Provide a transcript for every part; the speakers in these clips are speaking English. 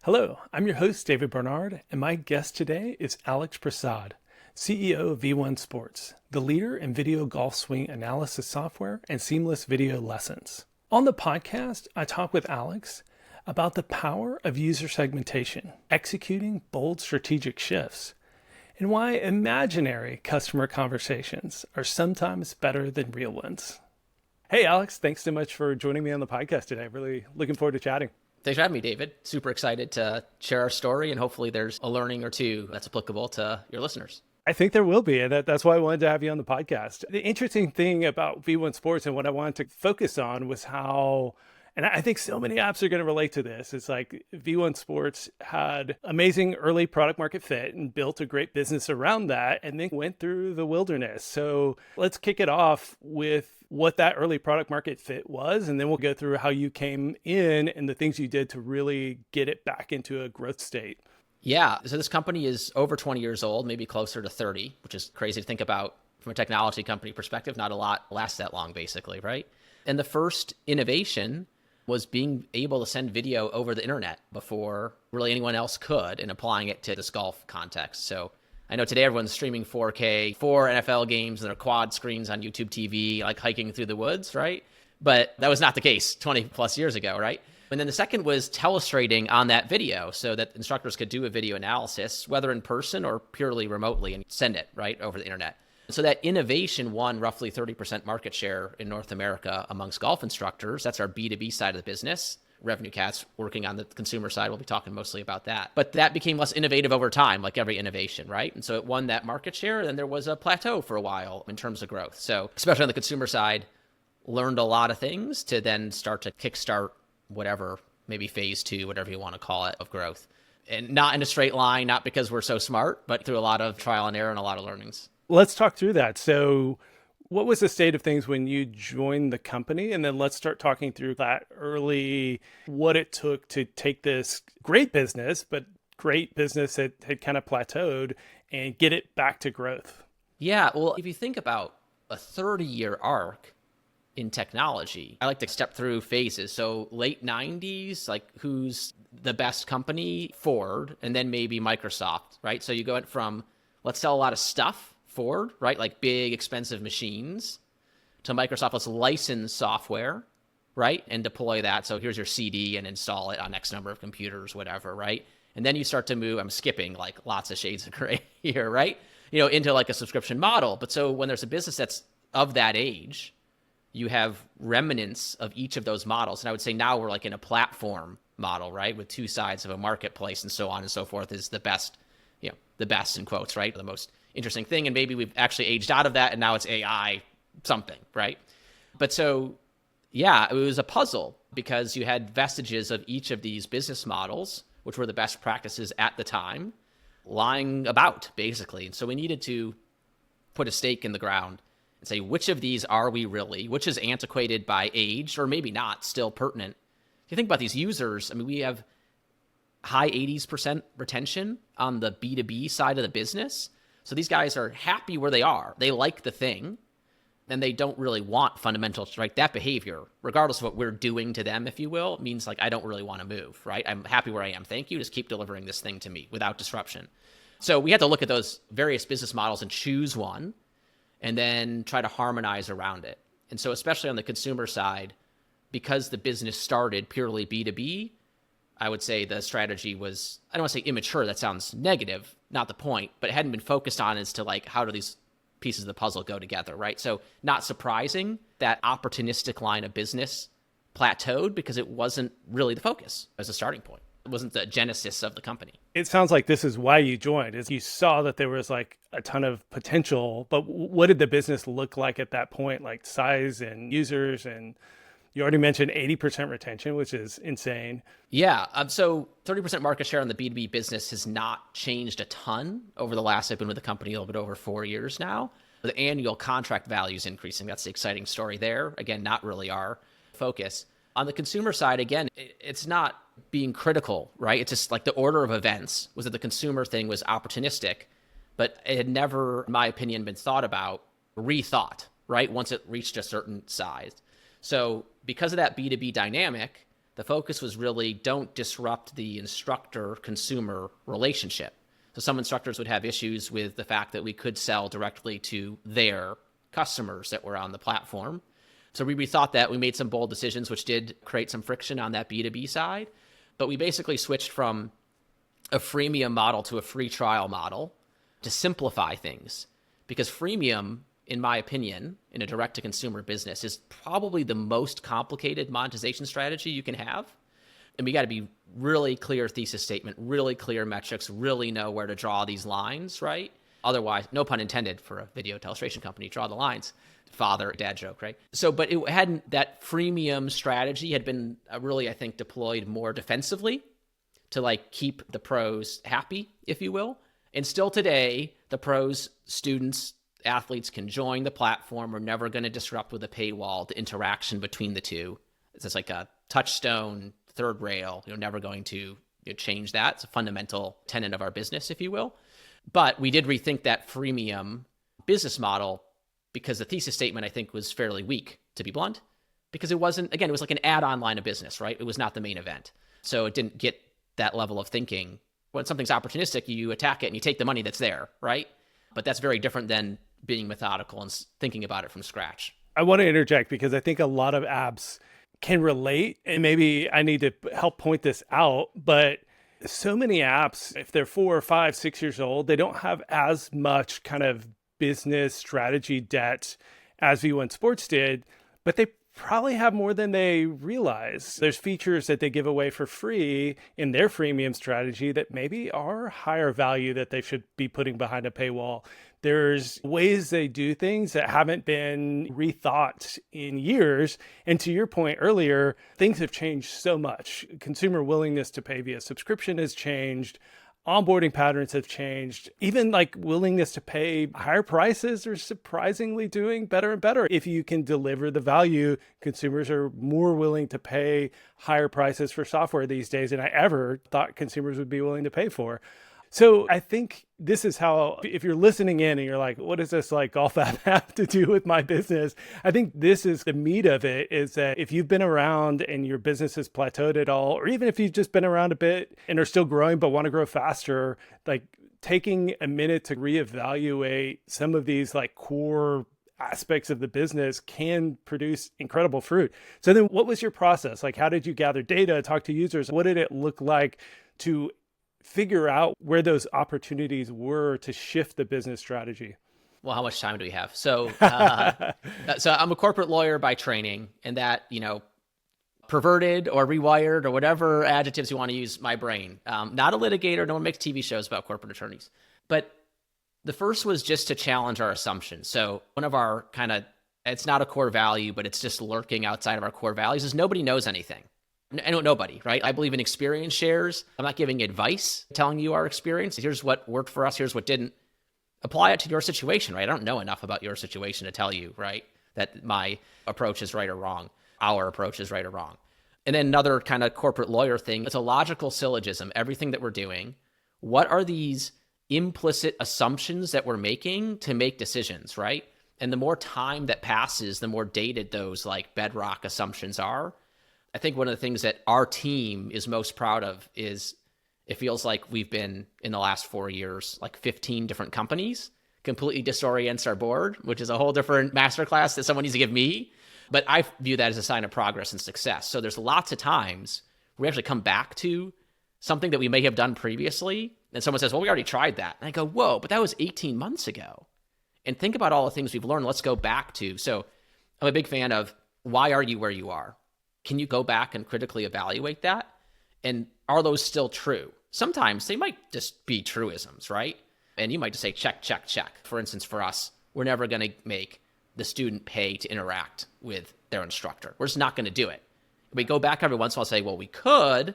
Hello, I'm your host, David Bernard, and my guest today is Alex Prasad, CEO of V1 Sports, the leader in video golf swing analysis software and seamless video lessons. On the podcast, I talk with Alex about the power of user segmentation, executing bold strategic shifts, and why imaginary customer conversations are sometimes better than real ones. Hey, Alex, thanks so much for joining me on the podcast today. Really looking forward to chatting. Thanks for having me, David. Super excited to share our story, and hopefully there's a learning or two that's applicable to your listeners. I think there will be, and that's why I wanted to have you on the podcast. The interesting thing about V1 Sports and what I wanted to focus on was how, and I think so many apps are going to relate to this, it's like V1 Sports had amazing early product market fit and built a great business around that, and then went through the wilderness. So let's kick it off with what that early product market fit was, and then we'll go through how you came in and the things you did to really get it back into a growth state. Yeah, so this company is over 20 years old, maybe closer to 30, which is crazy to think about from a technology company perspective. Not a lot lasts that long, basically, right? And the first innovation was being able to send video over the internet before really anyone else could, and applying it to this golf context. So I know today everyone's streaming 4K, 4 NFL games, and their quad screens on YouTube TV, like hiking through the woods, right? But that was not the case 20 plus years ago, right? And then the second was telestrating on that video so that instructors could do a video analysis, whether in person or purely remotely, and send it right over the internet. So that innovation won roughly 30% market share in North America amongst golf instructors. That's our B2B side of the business. Revenue Cat's working on the consumer side. We'll be talking mostly about that. But that became less innovative over time, like every innovation, right? And so it won that market share. And then there was a plateau for a while in terms of growth. So especially on the consumer side, learned a lot of things to then start to kickstart whatever, maybe phase 2, whatever you want to call it, of growth. And not in a straight line, not because we're so smart, but through a lot of trial and error and a lot of learnings. Let's talk through that. So what was the state of things when you joined the company? And then let's start talking through that early, what it took to take this great business that had kind of plateaued and get it back to growth. Yeah, well, if you think about a 30-year arc in technology, I like to step through phases. So late 90s, like who's the best company? Ford, and then maybe Microsoft, right? So you go from, let's sell a lot of stuff, Ford, right? Like big, expensive machines, to Microsoft, let's license software, right? And deploy that. So here's your CD and install it on X number of computers, whatever, right? And then you start to move, I'm skipping like lots of shades of gray here, right? Into like a subscription model. But so when there's a business that's of that age, you have remnants of each of those models. And I would say now we're like in a platform model, right? With two sides of a marketplace and so on and so forth is the best, the best in quotes, right? The most interesting thing. And maybe we've actually aged out of that and now it's AI something, right? But so, yeah, it was a puzzle because you had vestiges of each of these business models, which were the best practices at the time, lying about basically. And so we needed to put a stake in the ground and say, which of these are we really, which is antiquated by age or maybe not, still pertinent. If you think about these users, I mean, we have high 80% retention on the B2B side of the business. So these guys are happy where they are. They like the thing, and they don't really want fundamentals, right? That behavior, regardless of what we're doing to them, if you will, means like, I don't really want to move, right? I'm happy where I am. Thank you. Just keep delivering this thing to me without disruption. So we had to look at those various business models and choose one, and then try to harmonize around it. And so especially on the consumer side, because the business started purely B2B, I would say the strategy was, I don't want to say immature, that sounds negative, not the point, but it hadn't been focused on as to like, how do these pieces of the puzzle go together, right? So not surprising that opportunistic line of business plateaued because it wasn't really the focus as a starting point. It wasn't the genesis of the company. It sounds like this is why you joined, is you saw that there was like a ton of potential, but what did the business look like at that point? Like size and users, and you already mentioned 80% retention, which is insane. Yeah. So 30% market share on the B2B business has not changed a ton over the last, I've been with the company a little bit over 4 years now. The annual contract value is increasing. That's the exciting story there. Again, not really our focus. On the consumer side, again, it's not being critical, right? It's just like the order of events was that the consumer thing was opportunistic, but it had never, in my opinion, been thought about, rethought, right? Once it reached a certain size. So because of that B2B dynamic, The focus was really don't disrupt the instructor-consumer relationship. So some instructors would have issues with the fact that we could sell directly to their customers that were on the platform. So we rethought that. We made some bold decisions, which did create some friction on that B2B side. But we basically switched from a freemium model to a free trial model to simplify things. Because freemium, in my opinion, in a direct-to-consumer business is probably the most complicated monetization strategy you can have. And we got to be really clear thesis statement, really clear metrics, really know where to draw these lines, right? Otherwise, no pun intended for a video illustration company, draw the lines. Father, dad joke, right? So, but it hadn't, that freemium strategy had been really, I think, deployed more defensively to like keep the pros happy, if you will. And still today, the pros, students, athletes can join the platform. We're never going to disrupt with a paywall the interaction between the two. It's just like a touchstone, third rail. You're never going to change that. It's a fundamental tenet of our business, if you will. But we did rethink that freemium business model because the thesis statement, I think, was fairly weak, to be blunt, because it wasn't, again, it was like an add-on line of business, right? It was not the main event. So it didn't get that level of thinking. When something's opportunistic, you attack it and you take the money that's there, right? But that's very different than being methodical and thinking about it from scratch. I want to interject because I think a lot of apps can relate, and maybe I need to help point this out, but so many apps, if they're 4 or 5, 6 years old, they don't have as much kind of business strategy debt as V1 Sports did, but they probably have more than they realize. There's features that they give away for free in their freemium strategy that maybe are higher value that they should be putting behind a paywall. There's ways they do things that haven't been rethought in years. And to your point earlier, things have changed so much. Consumer willingness to pay via subscription has changed. Onboarding patterns have changed. Even like willingness to pay higher prices are surprisingly doing better and better. If you can deliver the value, consumers are more willing to pay higher prices for software these days than I ever thought consumers would be willing to pay for. So I think this is how, if you're listening in and you're like, what does this like golf app have to do with my business? I think this is the meat of it, is that if you've been around and your business has plateaued at all, or even if you've just been around a bit and are still growing but want to grow faster, like taking a minute to reevaluate some of these like core aspects of the business can produce incredible fruit. So then what was your process? Like, how did you gather data, talk to users? What did it look like to figure out where those opportunities were to shift the business strategy? Well, how much time do we have? So, so I'm a corporate lawyer by training, and that, perverted or rewired or whatever adjectives you want to use my brain. Not a litigator. No one makes TV shows about corporate attorneys. But the first was just to challenge our assumptions. So one of our it's not a core value, but it's just lurking outside of our core values, is nobody knows anything. I know nobody, right? I believe in experience shares. I'm not giving advice, telling you our experience. Here's what worked for us. Here's what didn't. Apply it to your situation, right? I don't know enough about your situation to tell you, right, that my approach is right or wrong. Our approach is right or wrong. And then another kind of corporate lawyer thing, it's a logical syllogism. Everything that we're doing, what are these implicit assumptions that we're making to make decisions, right? And the more time that passes, the more dated those like bedrock assumptions are. I think one of the things that our team is most proud of is it feels like we've been, in the last 4 years, like 15 different companies. Completely disorients our board, which is a whole different masterclass that someone needs to give me. But I view that as a sign of progress and success. So there's lots of times we actually come back to something that we may have done previously, and someone says, well, we already tried that. And I go, whoa, but that was 18 months ago. And think about all the things we've learned. Let's go back to. So I'm a big fan of, why are you where you are? Can you go back and critically evaluate that? And are those still true? Sometimes they might just be truisms, right? And you might just say, check, check, check. For instance, for us, we're never going to make the student pay to interact with their instructor. We're just not going to do it. We go back every once in a while and say, well, we could. And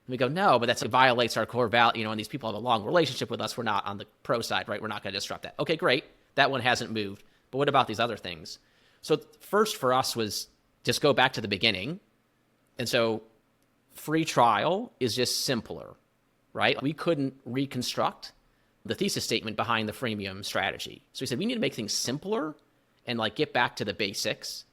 we go, no, but that violates our core value. And these people have a long relationship with us. We're not on the pro side, right? We're not going to disrupt that. Okay, great. That one hasn't moved. But what about these other things? So first for us was just go back to the beginning. And so free trial is just simpler, right? We couldn't reconstruct the thesis statement behind the freemium strategy. So we said, we need to make things simpler and like get back to the basics.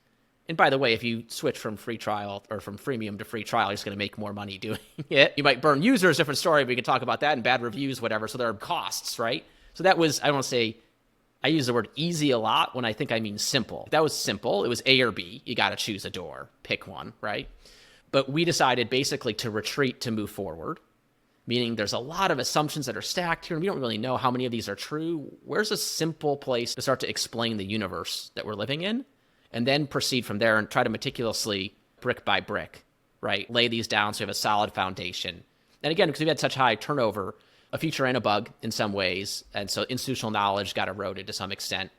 And by the way, if you switch from free trial or from freemium to free trial, you're just going to make more money doing it. You might burn users, different story, but we can talk about that, and bad reviews, whatever. So there are costs, right? So that was, I don't want to say, I use the word easy a lot when I think I mean simple. That was simple. It was A or B. You got to choose a door, pick one, right? But we decided basically to retreat to move forward, meaning there's a lot of assumptions that are stacked here, and we don't really know how many of these are true. Where's a simple place to start to explain the universe that we're living in? And then proceed from there and try to meticulously, brick by brick, right, lay these down so we have a solid foundation. And again, because we've had such high turnover, a feature and a bug in some ways, and so institutional knowledge got eroded to some extent.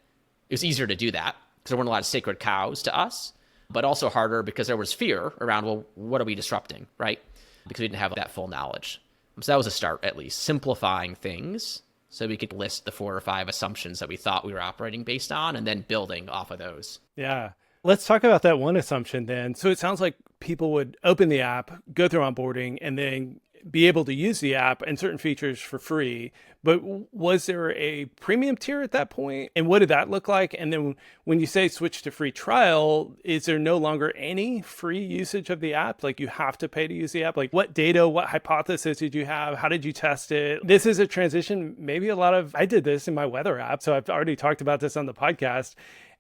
It was easier to do that because there weren't a lot of sacred cows to us, but also harder because there was fear around, well, what are we disrupting, right? Because we didn't have that full knowledge. So that was a start, at least, simplifying things so we could list the 4 or 5 assumptions that we thought we were operating based on and then building off of those. Yeah. Let's talk about that one assumption then. So it sounds like people would open the app, go through onboarding, and then be able to use the app and certain features for free. But was there a premium tier at that point? And what did that look like? And then when you say switch to free trial, is there no longer any free usage of the app? Like you have to pay to use the app? Like what data, what hypothesis did you have? How did you test it? This is a transition. Maybe I did this in my weather app. So I've already talked about this on the podcast.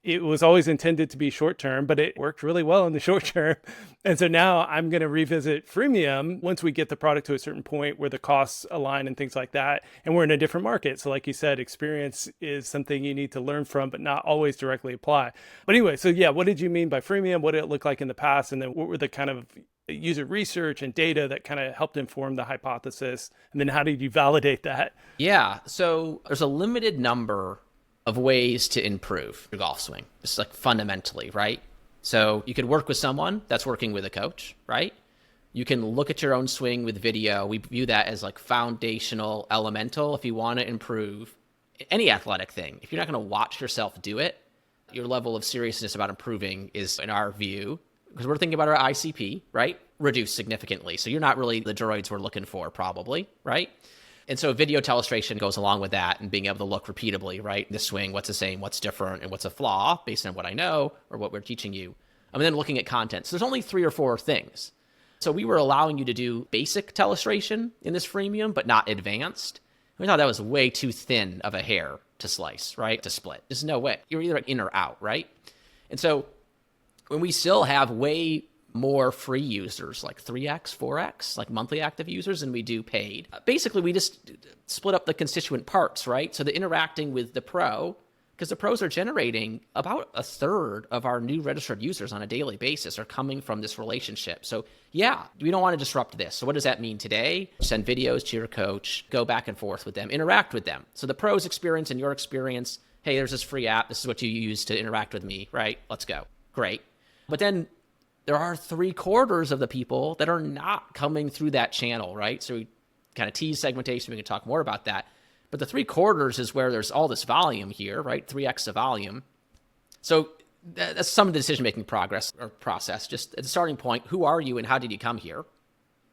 It was always intended to be short term, but it worked really well in the short term. And so now I'm going to revisit freemium once we get the product to a certain point where the costs align and things like that. And we're in a different market. So like you said, experience is something you need to learn from, but not always directly apply. But anyway, so yeah, what did you mean by freemium? What did it look like in the past? And then what were the kind of user research and data that kind of helped inform the hypothesis? And then how did you validate that? Yeah. So there's a limited number of ways to improve your golf swing, just like fundamentally, right? So you could work with someone that's working with a coach, right? You can look at your own swing with video. We view that as like foundational, elemental. If you want to improve any athletic thing, if you're not going to watch yourself do it, your level of seriousness about improving is, in our view, because we're thinking about our ICP, right? Reduced significantly. So you're not really the droids we're looking for, probably, right? And so video telestration goes along with that and being able to look repeatably, right? The swing, what's the same, what's different, and what's a flaw based on what I know or what we're teaching you. And then looking at content. So there's only 3 or 4 things. So we were allowing you to do basic telestration in this freemium, but not advanced. We thought that was way too thin of a hair to slice, right? To split. There's no way. You're either in or out, right? And so when we still have way more free users, like 3x, 4x, like monthly active users, and we do paid. Basically, we just split up the constituent parts, right? So the interacting with the pro, because the pros are generating about a third of our new registered users on a daily basis are coming from this relationship. So yeah, we don't want to disrupt this. So what does that mean today? Send videos to your coach, go back and forth with them, interact with them. So the pros experience and your experience, hey, there's this free app. This is what you use to interact with me, right? Let's go. Great. But then there are 3/4 of the people that are not coming through that channel, right? So we kind of tease segmentation. We can talk more about that. But the 3/4 is where there's all this volume here, right? 3x the volume. So that's some of the decision-making progress or process. Just at the starting point, who are you and how did you come here,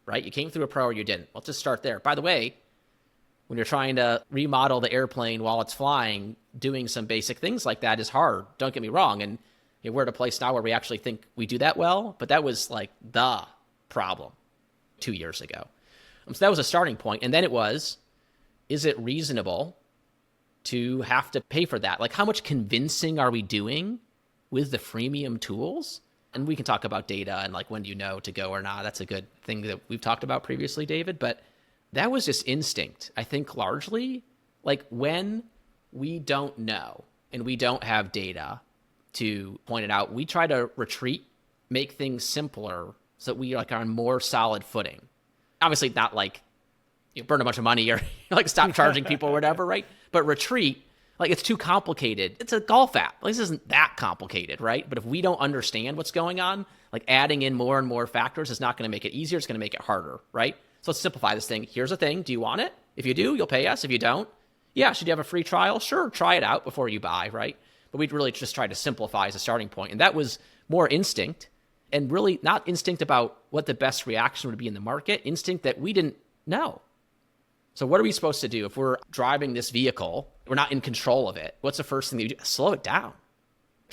right? You came through a pro or you didn't. Let's just start there. By the way, when you're trying to remodel the airplane while it's flying, doing some basic things like that is hard. Don't get me wrong. And we're at a place now where we actually think we do that well, but that was like the problem 2 years ago. So that was a starting point. And then it was, is it reasonable to have to pay for that? Like how much convincing are we doing with the freemium tools? And we can talk about data and like when do you know to go or not. That's a good thing that we've talked about previously, David. But that was just instinct, I think largely. Like when we don't know and we don't have data to point it out, we try to retreat, make things simpler so that we like are on more solid footing. Obviously not like you burn a bunch of money or like stop charging people or whatever, right? But retreat, like it's too complicated. It's a golf app. Like, this isn't that complicated, right? But if we don't understand what's going on, like adding in more and more factors is not going to make it easier. It's going to make it harder, right? So let's simplify this thing. Here's a thing. Do you want it? If you do, you'll pay us. If you don't, yeah, should you have a free trial? Sure, try it out before you buy, right? But we'd really just try to simplify as a starting point. And that was more instinct and really not instinct about what the best reaction would be in the market, instinct that we didn't know. So what are we supposed to do if we're driving this vehicle? We're not in control of it. What's the first thing that you do? Slow it down.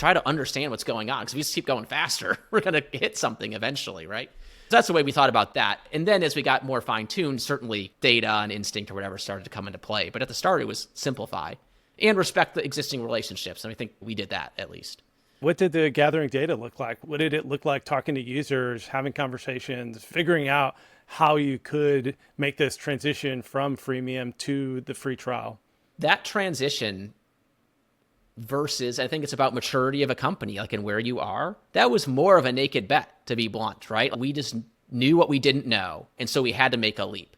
try to understand what's going on, because if we just keep going faster, we're going to hit something eventually, right? So that's the way we thought about that. And then as we got more fine-tuned, certainly data and instinct or whatever started to come into play. But at the start, it was simplify and respect the existing relationships. And I think we did that, at least. What did the gathering data look like? What did it look like talking to users, having conversations, figuring out how you could make this transition from freemium to the free trial? That transition versus, I think it's about maturity of a company, like in where you are. That was more of a naked bet, to be blunt, right? We just knew what we didn't know, and so we had to make a leap.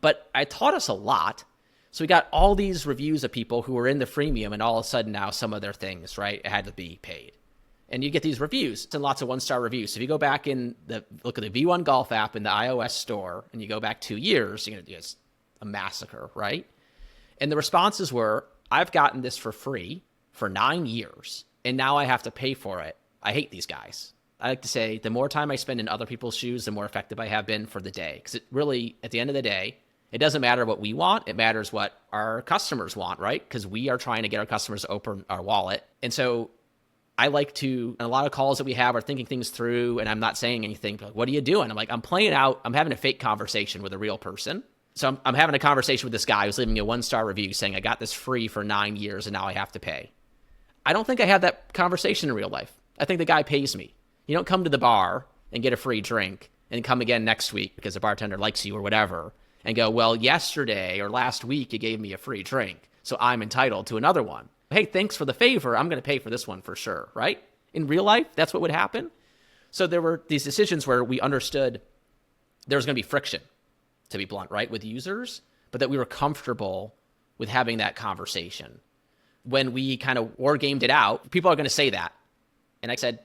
But it taught us a lot. So we got all these reviews of people who were in the freemium, and all of a sudden now some of their things, right, had to be paid. And you get these reviews and lots of one-star reviews. So if you go back look at the V1 Golf app in the iOS store, and you go back 2 years, you're going to do a massacre, right? And the responses were, I've gotten this for free for 9 years, and now I have to pay for it. I hate these guys. I like to say the more time I spend in other people's shoes, the more effective I have been for the day. Because it really, at the end of the day, it doesn't matter what we want. It matters what our customers want, right? Because we are trying to get our customers to open our wallet. And so I like to, and a lot of calls that we have are thinking things through, and I'm not saying anything, but what are you doing? I'm like, I'm playing out, I'm having a fake conversation with a real person. So I'm having a conversation with this guy who's leaving me a 1-star review saying, I got this free for 9 years and now I have to pay. I don't think I had that conversation in real life. I think the guy pays me. You don't come to the bar and get a free drink and come again next week because the bartender likes you or whatever and go, well, yesterday or last week you gave me a free drink, so I'm entitled to another one. Hey, thanks for the favor. I'm going to pay for this one for sure, right? In real life, that's what would happen. So there were these decisions where we understood there was going to be friction, to be blunt, right, with users, but that we were comfortable with having that conversation. When we kind of war gamed it out, people are going to say that. And I said,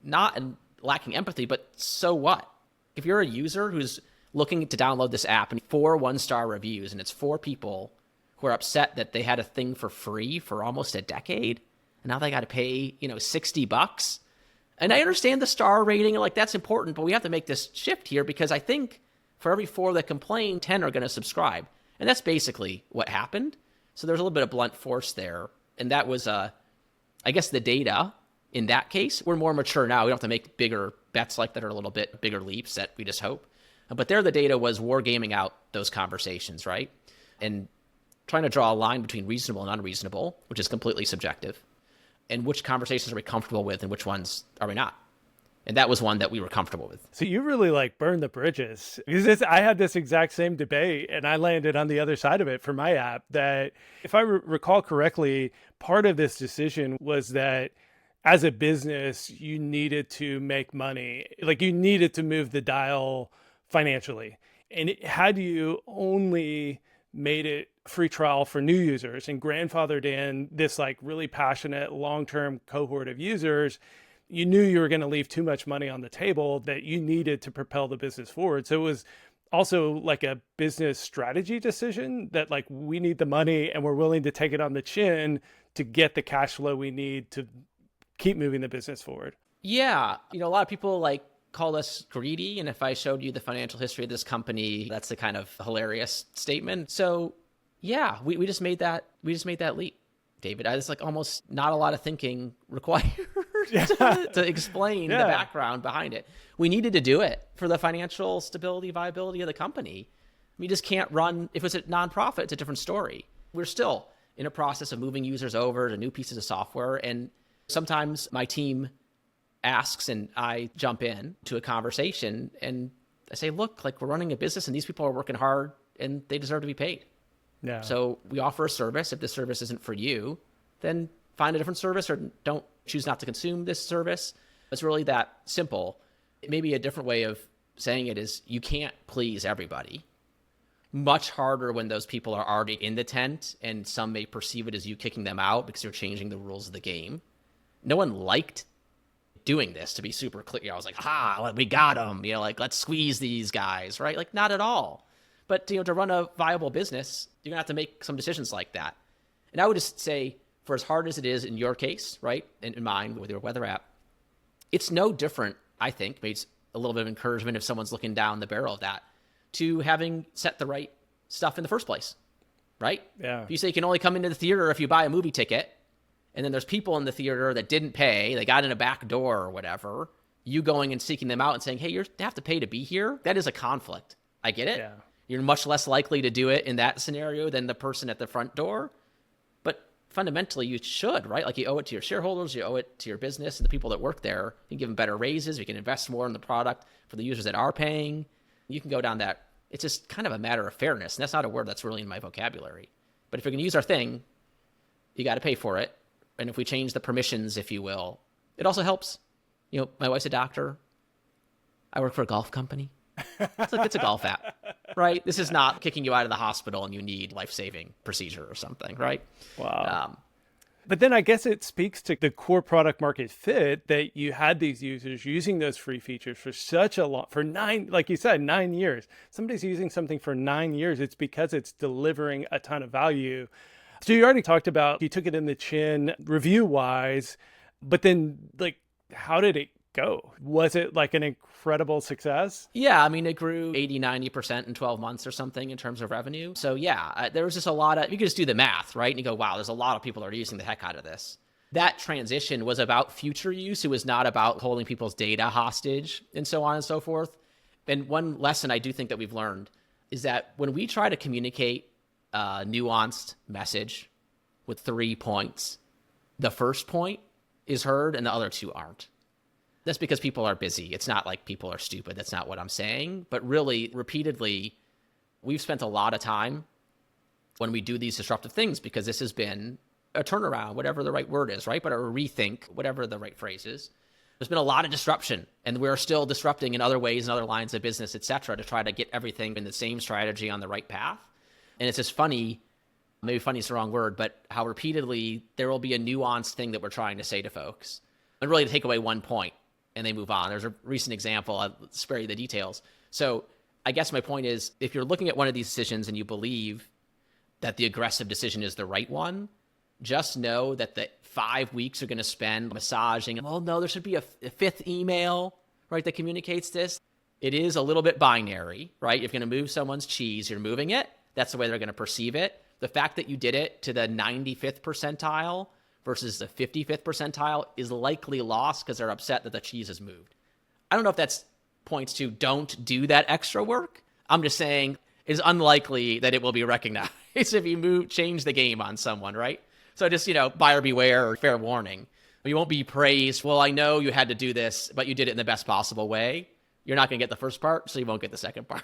not lacking empathy, but so what? If you're a user who's looking to download this app and 4 1-star reviews, and it's 4 people who are upset that they had a thing for free for almost a decade, and now they got to pay, $60. And I understand the star rating, like that's important, but we have to make this shift here because I think for every 4 that complain, 10 are going to subscribe. And that's basically what happened. So there's a little bit of blunt force there. And that was, I guess the data in that case, we're more mature now. We don't have to make bigger bets like that or a little bit bigger leaps that we just hope. But there the data was wargaming out those conversations, right? And trying to draw a line between reasonable and unreasonable, which is completely subjective, and which conversations are we comfortable with and which ones are we not. And that was one that we were comfortable with. So you really burned the bridges. Because I had this exact same debate and I landed on the other side of it for my app that if I recall correctly, part of this decision was that as a business, you needed to make money. You needed to move the dial financially. And had you only made it free trial for new users and grandfathered in this really passionate long-term cohort of users, you knew you were going to leave too much money on the table that you needed to propel the business forward. So it was also a business strategy decision that we need the money and we're willing to take it on the chin to get the cash flow we need to keep moving the business forward. Yeah. A lot of people call us greedy. And if I showed you the financial history of this company, that's the kind of hilarious statement. So yeah, we just made that leap, David. I was almost not a lot of thinking required to explain the background behind it. We needed to do it for the financial stability, viability of the company. We just can't run, if it's a nonprofit, it's a different story. We're still in a process of moving users over to new pieces of software. And sometimes my team asks and I jump in to a conversation and I say, look, we're running a business and these people are working hard and they deserve to be paid. Yeah. So we offer a service. If the service isn't for you, then find a different service or don't choose not to consume this service. It's really that simple. Maybe a different way of saying it is you can't please everybody. Much harder when those people are already in the tent and some may perceive it as you kicking them out because you're changing the rules of the game. No one liked doing this, to be super clear. I was we got them, let's squeeze these guys, right? Not at all. But, to run a viable business, you're going to have to make some decisions like that. And I would just say, for as hard as it is in your case, right, and in mine with your weather app, it's no different, I think, maybe it's a little bit of encouragement if someone's looking down the barrel of that, to having set the right stuff in the first place, right? Yeah. If you say you can only come into the theater if you buy a movie ticket, and then there's people in the theater that didn't pay, they got in a back door or whatever, you going and seeking them out and saying, hey, you have to pay to be here, that is a conflict. I get it. Yeah. You're much less likely to do it in that scenario than the person at the front door. But fundamentally, you should, right? Like you owe it to your shareholders, you owe it to your business and the people that work there. You can give them better raises. You can invest more in the product for the users that are paying. You can go down that. It's just kind of a matter of fairness. And that's not a word that's really in my vocabulary. But if you're going to use our thing, you got to pay for it. And if we change the permissions, if you will, it also helps. You know, my wife's a doctor. I work for a golf company. It's a golf app, right? This is not kicking you out of the hospital and you need life-saving procedure or something, right? Wow. But then I guess it speaks to the core product market fit that you had these users using those free features for such a long, for like you said, 9 years. Somebody's using something for 9 years. It's because it's delivering a ton of value. So you already talked about, you took it in the chin review-wise, but then like, how did it go? Was it like an incredible success? Yeah, I mean, it grew 80-90% in 12 months or something in terms of revenue. So yeah, there was just a lot of, you could just do the math, right? And you go, wow, there's a lot of people that are using the heck out of this. That transition was about future use. It was not about holding people's data hostage and so on and so forth. And one lesson I do think that we've learned is that when we try to communicate a nuanced message with 3 points, the first point is heard and the other 2 aren't. That's because people are busy. It's not like people are stupid. That's not what I'm saying. But really, repeatedly, we've spent a lot of time when we do these disruptive things because this has been a turnaround, whatever the right word is, right? But a rethink, whatever the right phrase is. There's been a lot of disruption, and we're still disrupting in other ways, in other lines of business, et cetera, to try to get everything in the same strategy on the right path. And it's just funny, maybe funny is the wrong word, but how repeatedly there will be a nuanced thing that we're trying to say to folks. And really to take away one point, and they move on. There's a recent example. I'll spare you the details. So I guess my point is, if you're looking at one of these decisions and you believe that the aggressive decision is the right one, just know that the 5 weeks are going to spend massaging. Well, no, there should be a fifth email, right, that communicates this. It is a little bit binary, right? If you're going to move someone's cheese, you're moving it. That's the way they're going to perceive it. The fact that you did it to the 95th percentile versus the 55th percentile is likely lost because they're upset that the cheese is moved. I don't know if that's points to don't do that extra work. I'm just saying it's unlikely that it will be recognized if you change the game on someone, right? So just, buyer beware or fair warning. You won't be praised. Well, I know you had to do this, but you did it in the best possible way. You're not going to get the first part, so you won't get the second part.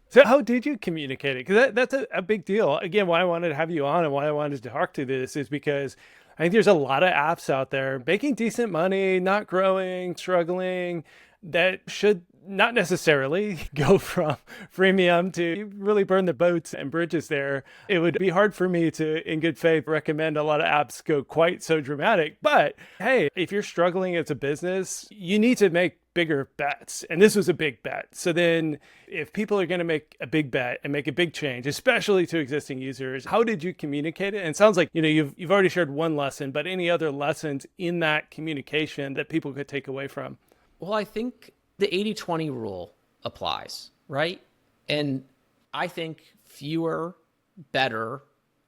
So how did you communicate it? Because that's a big deal. Again, why I wanted to have you on and why I wanted to talk to this is because I think there's a lot of apps out there making decent money, not growing, struggling, that should not necessarily go from freemium to really burn the boats and bridges there. It would be hard for me to, in good faith, recommend a lot of apps go quite so dramatic. But hey, if you're struggling as a business, you need to make bigger bets. And this was a big bet. So then if people are going to make a big bet and make a big change, especially to existing users, how did you communicate it? And it sounds like, you've already shared one lesson, but any other lessons in that communication that people could take away from? Well, I think the 80-20 rule applies, right? And I think fewer, better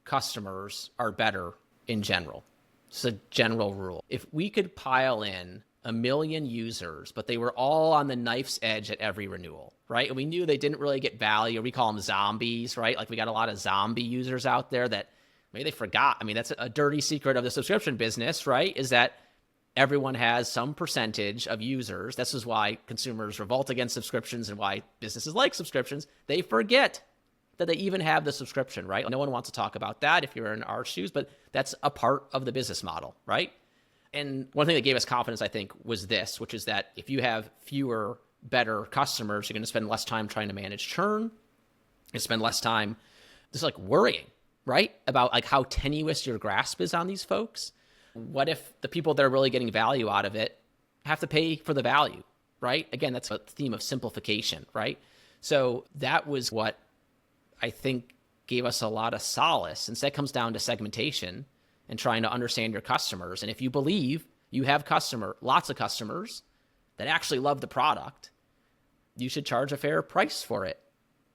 customers are better in general. It's a general rule. If we could pile in 1 million users, but they were all on the knife's edge at every renewal, right? And we knew they didn't really get value, or we call them zombies, right? Like we got a lot of zombie users out there that maybe they forgot. I mean, that's a dirty secret of the subscription business, right? Is that everyone has some percentage of users. This is why consumers revolt against subscriptions and why businesses like subscriptions. They forget that they even have the subscription, right? No one wants to talk about that if you're in our shoes, but that's a part of the business model, right? And one thing that gave us confidence, I think, was this, which is that if you have fewer, better customers, you're going to spend less time trying to manage churn. You spend less time just like worrying, right? About like how tenuous your grasp is on these folks. What if the people that are really getting value out of it have to pay for the value, right? Again, that's a theme of simplification, right? So that was what I think gave us a lot of solace. And so that comes down to segmentation and trying to understand your customers. And if you believe you have lots of customers that actually love the product, you should charge a fair price for it.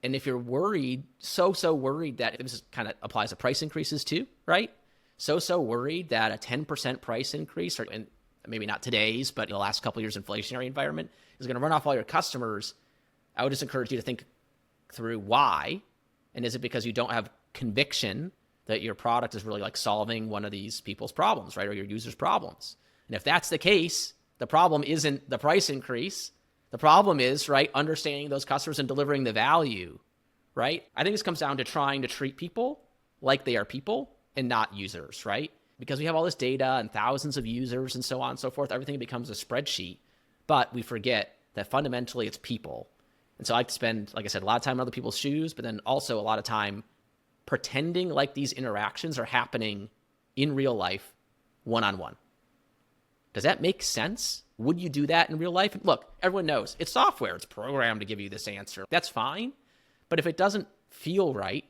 And if you're worried, so worried that this kind of applies to price increases too, right? so worried that a 10% price increase, or and maybe not today's, but in the last couple of years inflationary environment, is going to run off all your customers, I would just encourage you to think through why. And is it because you don't have conviction that your product is really like solving one of these people's problems, right? Or your users' problems. And if that's the case, the problem isn't the price increase. The problem is, right, understanding those customers and delivering the value, right? I think this comes down to trying to treat people like they are people and not users, right? Because we have all this data and thousands of users and so on and so forth, everything becomes a spreadsheet, but we forget that fundamentally it's people. And so I like to spend, like I said, a lot of time in other people's shoes, but then also a lot of time pretending like these interactions are happening in real life, one-on-one. Does that make sense? Would you do that in real life? Look, everyone knows it's software. It's programmed to give you this answer. That's fine. But if it doesn't feel right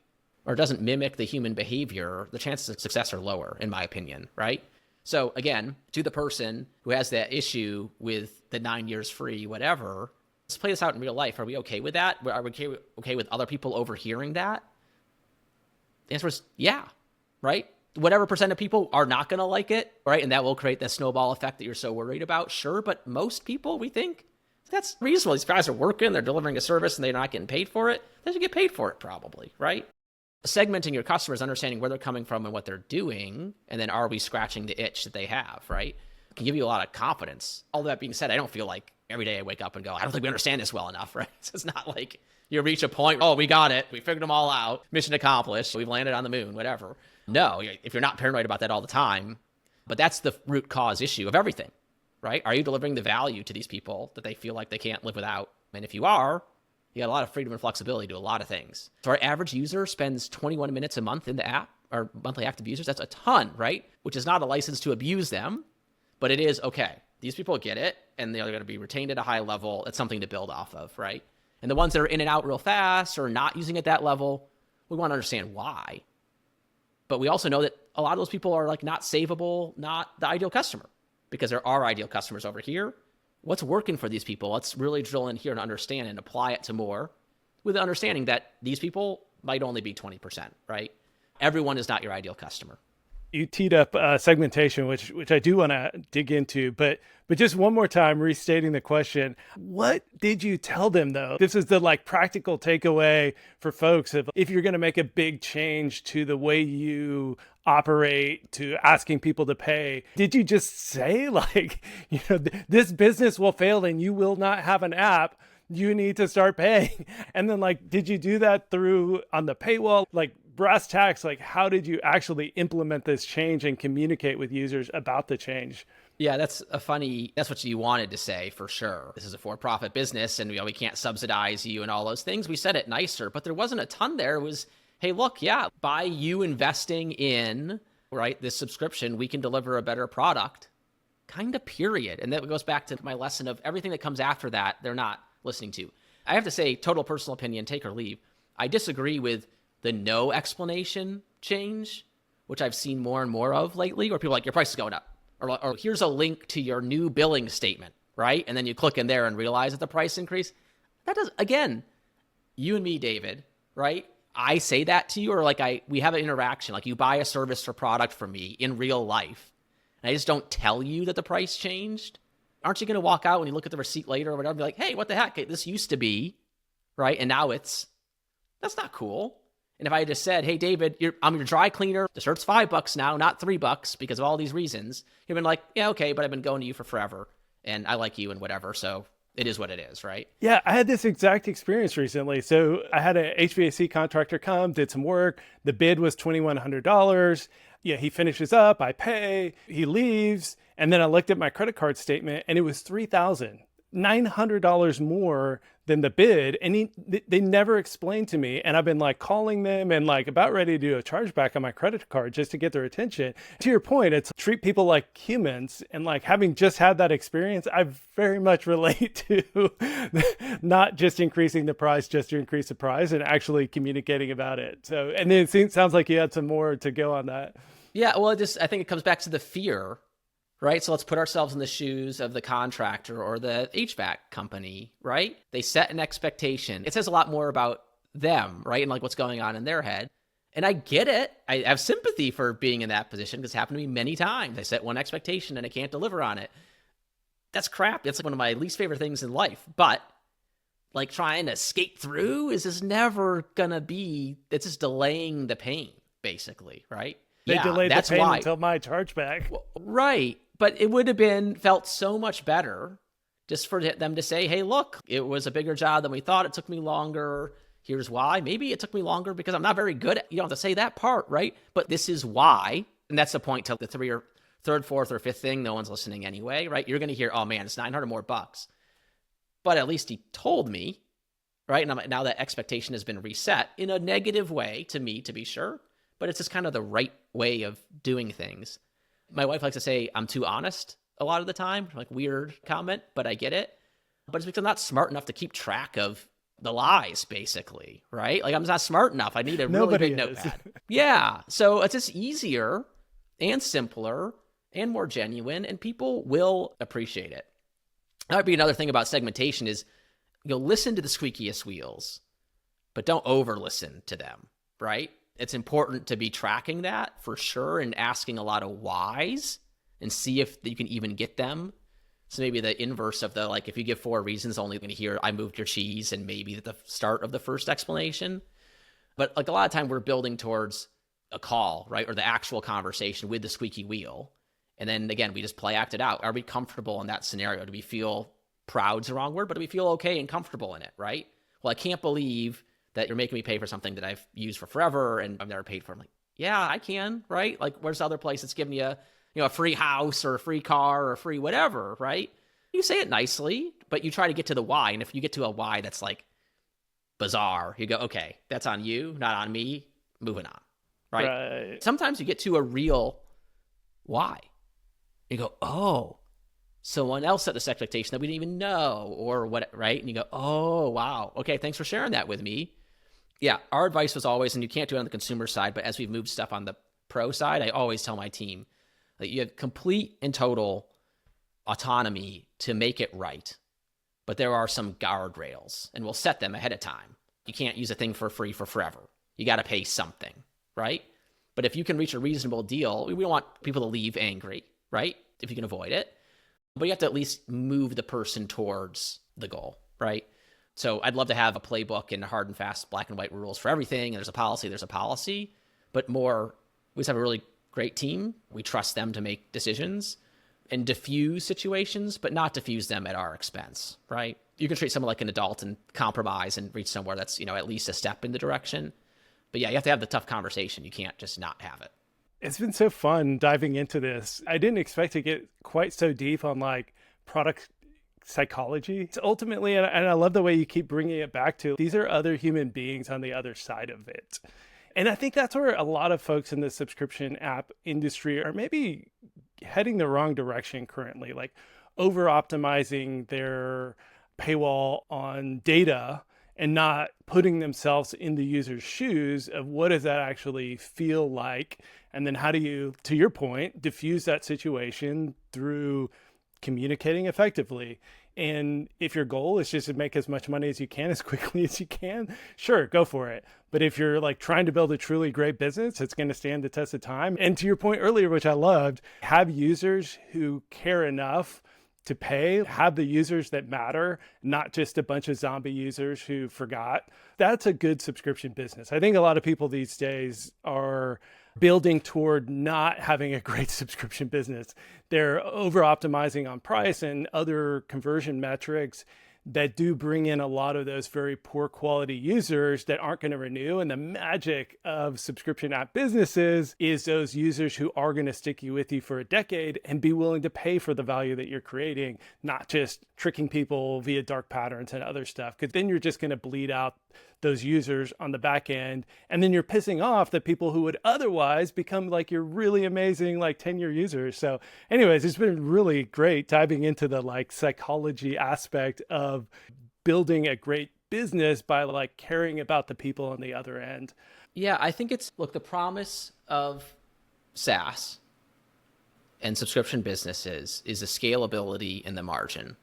or doesn't mimic the human behavior, the chances of success are lower, in my opinion, right? So again, to the person who has that issue with the 9 years free, whatever, let's play this out in real life. Are we okay with that? Are we okay with other people overhearing that? The answer is yeah, right? Whatever percent of people are not going to like it, right? And that will create that snowball effect that you're so worried about. Sure, but most people, we think, that's reasonable. These guys are working, they're delivering a service, and they're not getting paid for it. They should get paid for it probably, right? Segmenting your customers, understanding where they're coming from and what they're doing, and then are we scratching the itch that they have, right? Can give you a lot of confidence. All that being said, I don't feel like every day I wake up and go, I don't think we understand this well enough, right? So it's not like you reach a point, oh, we got it. We figured them all out. Mission accomplished. We've landed on the moon, whatever. No, if you're not paranoid about that all the time, but that's the root cause issue of everything, right? Are you delivering the value to these people that they feel like they can't live without? And if you are, you got a lot of freedom and flexibility to do a lot of things. So our average user spends 21 minutes a month in the app, our monthly active users. That's a ton, right? Which is not a license to abuse them, but it is, okay, these people get it, and they're going to be retained at a high level. It's something to build off of, right? And the ones that are in and out real fast or not using at that level, we want to understand why. But we also know that a lot of those people are like not savable, not the ideal customer, because there are ideal customers over here. What's working for these people? Let's really drill in here and understand and apply it to more with the understanding that these people might only be 20%, right? Everyone is not your ideal customer. You teed up segmentation, which I do want to dig into, but just one more time, restating the question, what did you tell them though? This is the like practical takeaway for folks of if you're going to make a big change to the way you operate, to asking people to pay. Did you just say like, this business will fail and you will not have an app? You need to start paying. And then like, did you do that through on the paywall? Like brass tacks, like how did you actually implement this change and communicate with users about the change? Yeah, that's what you wanted to say for sure. This is a for-profit business and we can't subsidize you and all those things. We said it nicer, but there wasn't a ton there. It was, hey, look, yeah, by you investing in, right, this subscription, we can deliver a better product, kind of period. And that goes back to my lesson of everything that comes after that, they're not listening to. I have to say, total personal opinion, take or leave. I disagree with the no explanation change, which I've seen more and more of lately, where people are like, your price is going up. Or here's a link to your new billing statement, right? And then you click in there and realize that the price increase. That does, again, you and me, David, right? I say that to you, or like we have an interaction, like you buy a service or product from me in real life, and I just don't tell you that the price changed. Aren't you going to walk out when you look at the receipt later or whatever, and be like, hey, what the heck? This used to be, right? And now that's not cool. And if I had just said, hey, David, I'm your dry cleaner. The shirt's $5 now, not $3 because of all these reasons. You've been like, yeah, okay, but I've been going to you for forever and I like you and whatever. So it is what it is, right? Yeah, I had this exact experience recently. So I had an HVAC contractor come, did some work. The bid was $2,100. Yeah, he finishes up, I pay, he leaves. And then I looked at my credit card statement and it was $3,900 more than the bid. And they never explained to me. And I've been like calling them and like about ready to do a chargeback on my credit card just to get their attention. To your point, it's treat people like humans. And like having just had that experience, I very much relate to not just increasing the price just to increase the price and actually communicating about it. So, and then it sounds like you had some more to go on that. Yeah, well, I think it comes back to the fear, right? So let's put ourselves in the shoes of the contractor or the HVAC company, right? They set an expectation. It says a lot more about them, right? And like what's going on in their head. And I get it. I have sympathy for being in that position because it's happened to me many times. I set one expectation and I can't deliver on it. That's crap. That's like one of my least favorite things in life. But like trying to skate through is just never gonna be, it's just delaying the pain, basically, right? They delayed that's the pain why. until my chargeback. Well, right. But it would have felt so much better just for them to say, hey, look, it was a bigger job than we thought. It took me longer. Here's why. Maybe it took me longer because I'm not very good at, you don't have to say that part, right? But this is why. And that's the point to the third, fourth, or fifth thing. No one's listening anyway, right? You're going to hear, oh man, it's 900 more bucks. But at least he told me, right? And now that expectation has been reset in a negative way to me, to be sure. But it's just kind of the right way of doing things. My wife likes to say, I'm too honest a lot of the time, like weird comment, but I get it. But it's because I'm not smart enough to keep track of the lies, basically, right? Like I'm not smart enough. I need a really big notepad. Yeah. So it's just easier and simpler and more genuine, and people will appreciate it. That would be another thing about segmentation is you'll listen to the squeakiest wheels, but don't over listen to them, right? It's important to be tracking that for sure and asking a lot of whys and see if you can even get them. So maybe the inverse of the, like, if you give 4 reasons, only going to hear, I moved your cheese, and maybe the start of the first explanation. But like a lot of time we're building towards a call, right? Or the actual conversation with the squeaky wheel. And then again, we just play act it out. Are we comfortable in that scenario? Do we feel proud's the wrong word, but do we feel okay and comfortable in it, right? Well, I can't believe that you're making me pay for something that I've used for forever and I've never paid for. I'm like, yeah, I can, right? Like where's the other place that's giving you a free house or a free car or a free whatever, right? You say it nicely, but you try to get to the why. And if you get to a why that's like bizarre, you go, okay, that's on you, not on me, moving on, right? Sometimes you get to a real why. You go, oh, someone else set this expectation that we didn't even know or what, right? And you go, oh, wow. Okay, thanks for sharing that with me. Yeah, our advice was always, and you can't do it on the consumer side, but as we've moved stuff on the pro side, I always tell my team that you have complete and total autonomy to make it right. But there are some guardrails, and we'll set them ahead of time. You can't use a thing for free for forever. You got to pay something, right? But if you can reach a reasonable deal, we don't want people to leave angry, right? If you can avoid it. But you have to at least move the person towards the goal, right? So I'd love to have a playbook and hard and fast black and white rules for everything. There's a policy, but more, we just have a really great team. We trust them to make decisions and diffuse situations, but not diffuse them at our expense, right? You can treat someone like an adult and compromise and reach somewhere that's, at least a step in the direction. But yeah, you have to have the tough conversation. You can't just not have it. It's been so fun diving into this. I didn't expect to get quite so deep on like product psychology. It's ultimately, and I love the way you keep bringing it back to, these are other human beings on the other side of it. And I think that's where a lot of folks in the subscription app industry are maybe heading the wrong direction currently, like over optimizing their paywall on data and not putting themselves in the user's shoes of what does that actually feel like? And then how do you, to your point, diffuse that situation through communicating effectively? And if your goal is just to make as much money as you can, as quickly as you can, sure, go for it. But if you're like trying to build a truly great business, it's going to stand the test of time. And to your point earlier, which I loved, have users who care enough to pay, have the users that matter, not just a bunch of zombie users who forgot. That's a good subscription business. I think a lot of people these days are building toward not having a great subscription business. They're over optimizing on price and other conversion metrics that do bring in a lot of those very poor quality users that aren't going to renew. And the magic of subscription app businesses is those users who are going to stick with you for a decade and be willing to pay for the value that you're creating, not just tricking people via dark patterns and other stuff. Because then you're just going to bleed out those users on the back end. And then you're pissing off the people who would otherwise become like your really amazing, like 10-year users. So anyways, it's been really great diving into the like psychology aspect of building a great business by like caring about the people on the other end. Yeah, I think it's, look, the promise of SaaS and subscription businesses is the scalability and the margin.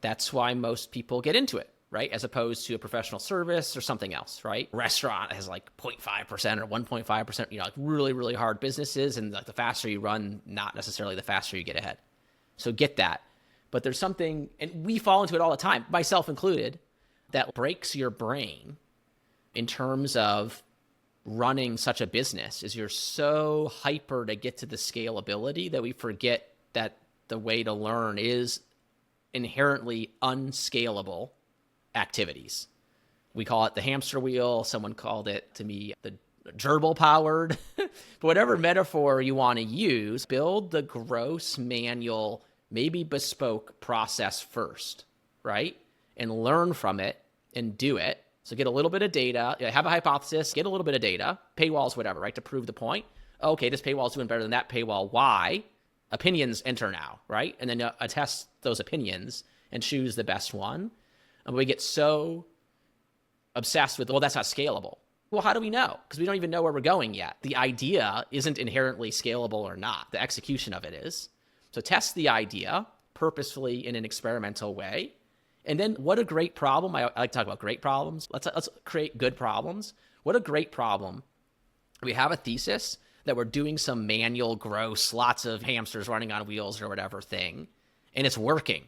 That's why most people get into it. right? As opposed to a professional service or something else, right? Restaurant has like 0.5% or 1.5%, like really, really hard businesses. And like the faster you run, not necessarily the faster you get ahead. So get that. But there's something, and we fall into it all the time, myself included, that breaks your brain in terms of running such a business is you're so hyper to get to the scalability that we forget that the way to learn is inherently unscalable activities. We call it the hamster wheel. Someone called it to me the gerbil powered. But whatever metaphor you want to use, build the gross manual, maybe bespoke process first, right? And learn from it and do it. So get a little bit of data, have a hypothesis, get a little bit of data, paywalls, whatever, right? To prove the point. Okay, this paywall is doing better than that paywall. Why? Opinions enter now, right? And then attest those opinions and choose the best one. And we get so obsessed with, well, that's not scalable. Well, how do we know? Because we don't even know where we're going yet. The idea isn't inherently scalable or not. The execution of it is. So test the idea purposefully in an experimental way. And then what a great problem. I like to talk about great problems. Let's create good problems. What a great problem. We have a thesis that we're doing some manual, gross, lots of hamsters running on wheels or whatever thing, and it's working.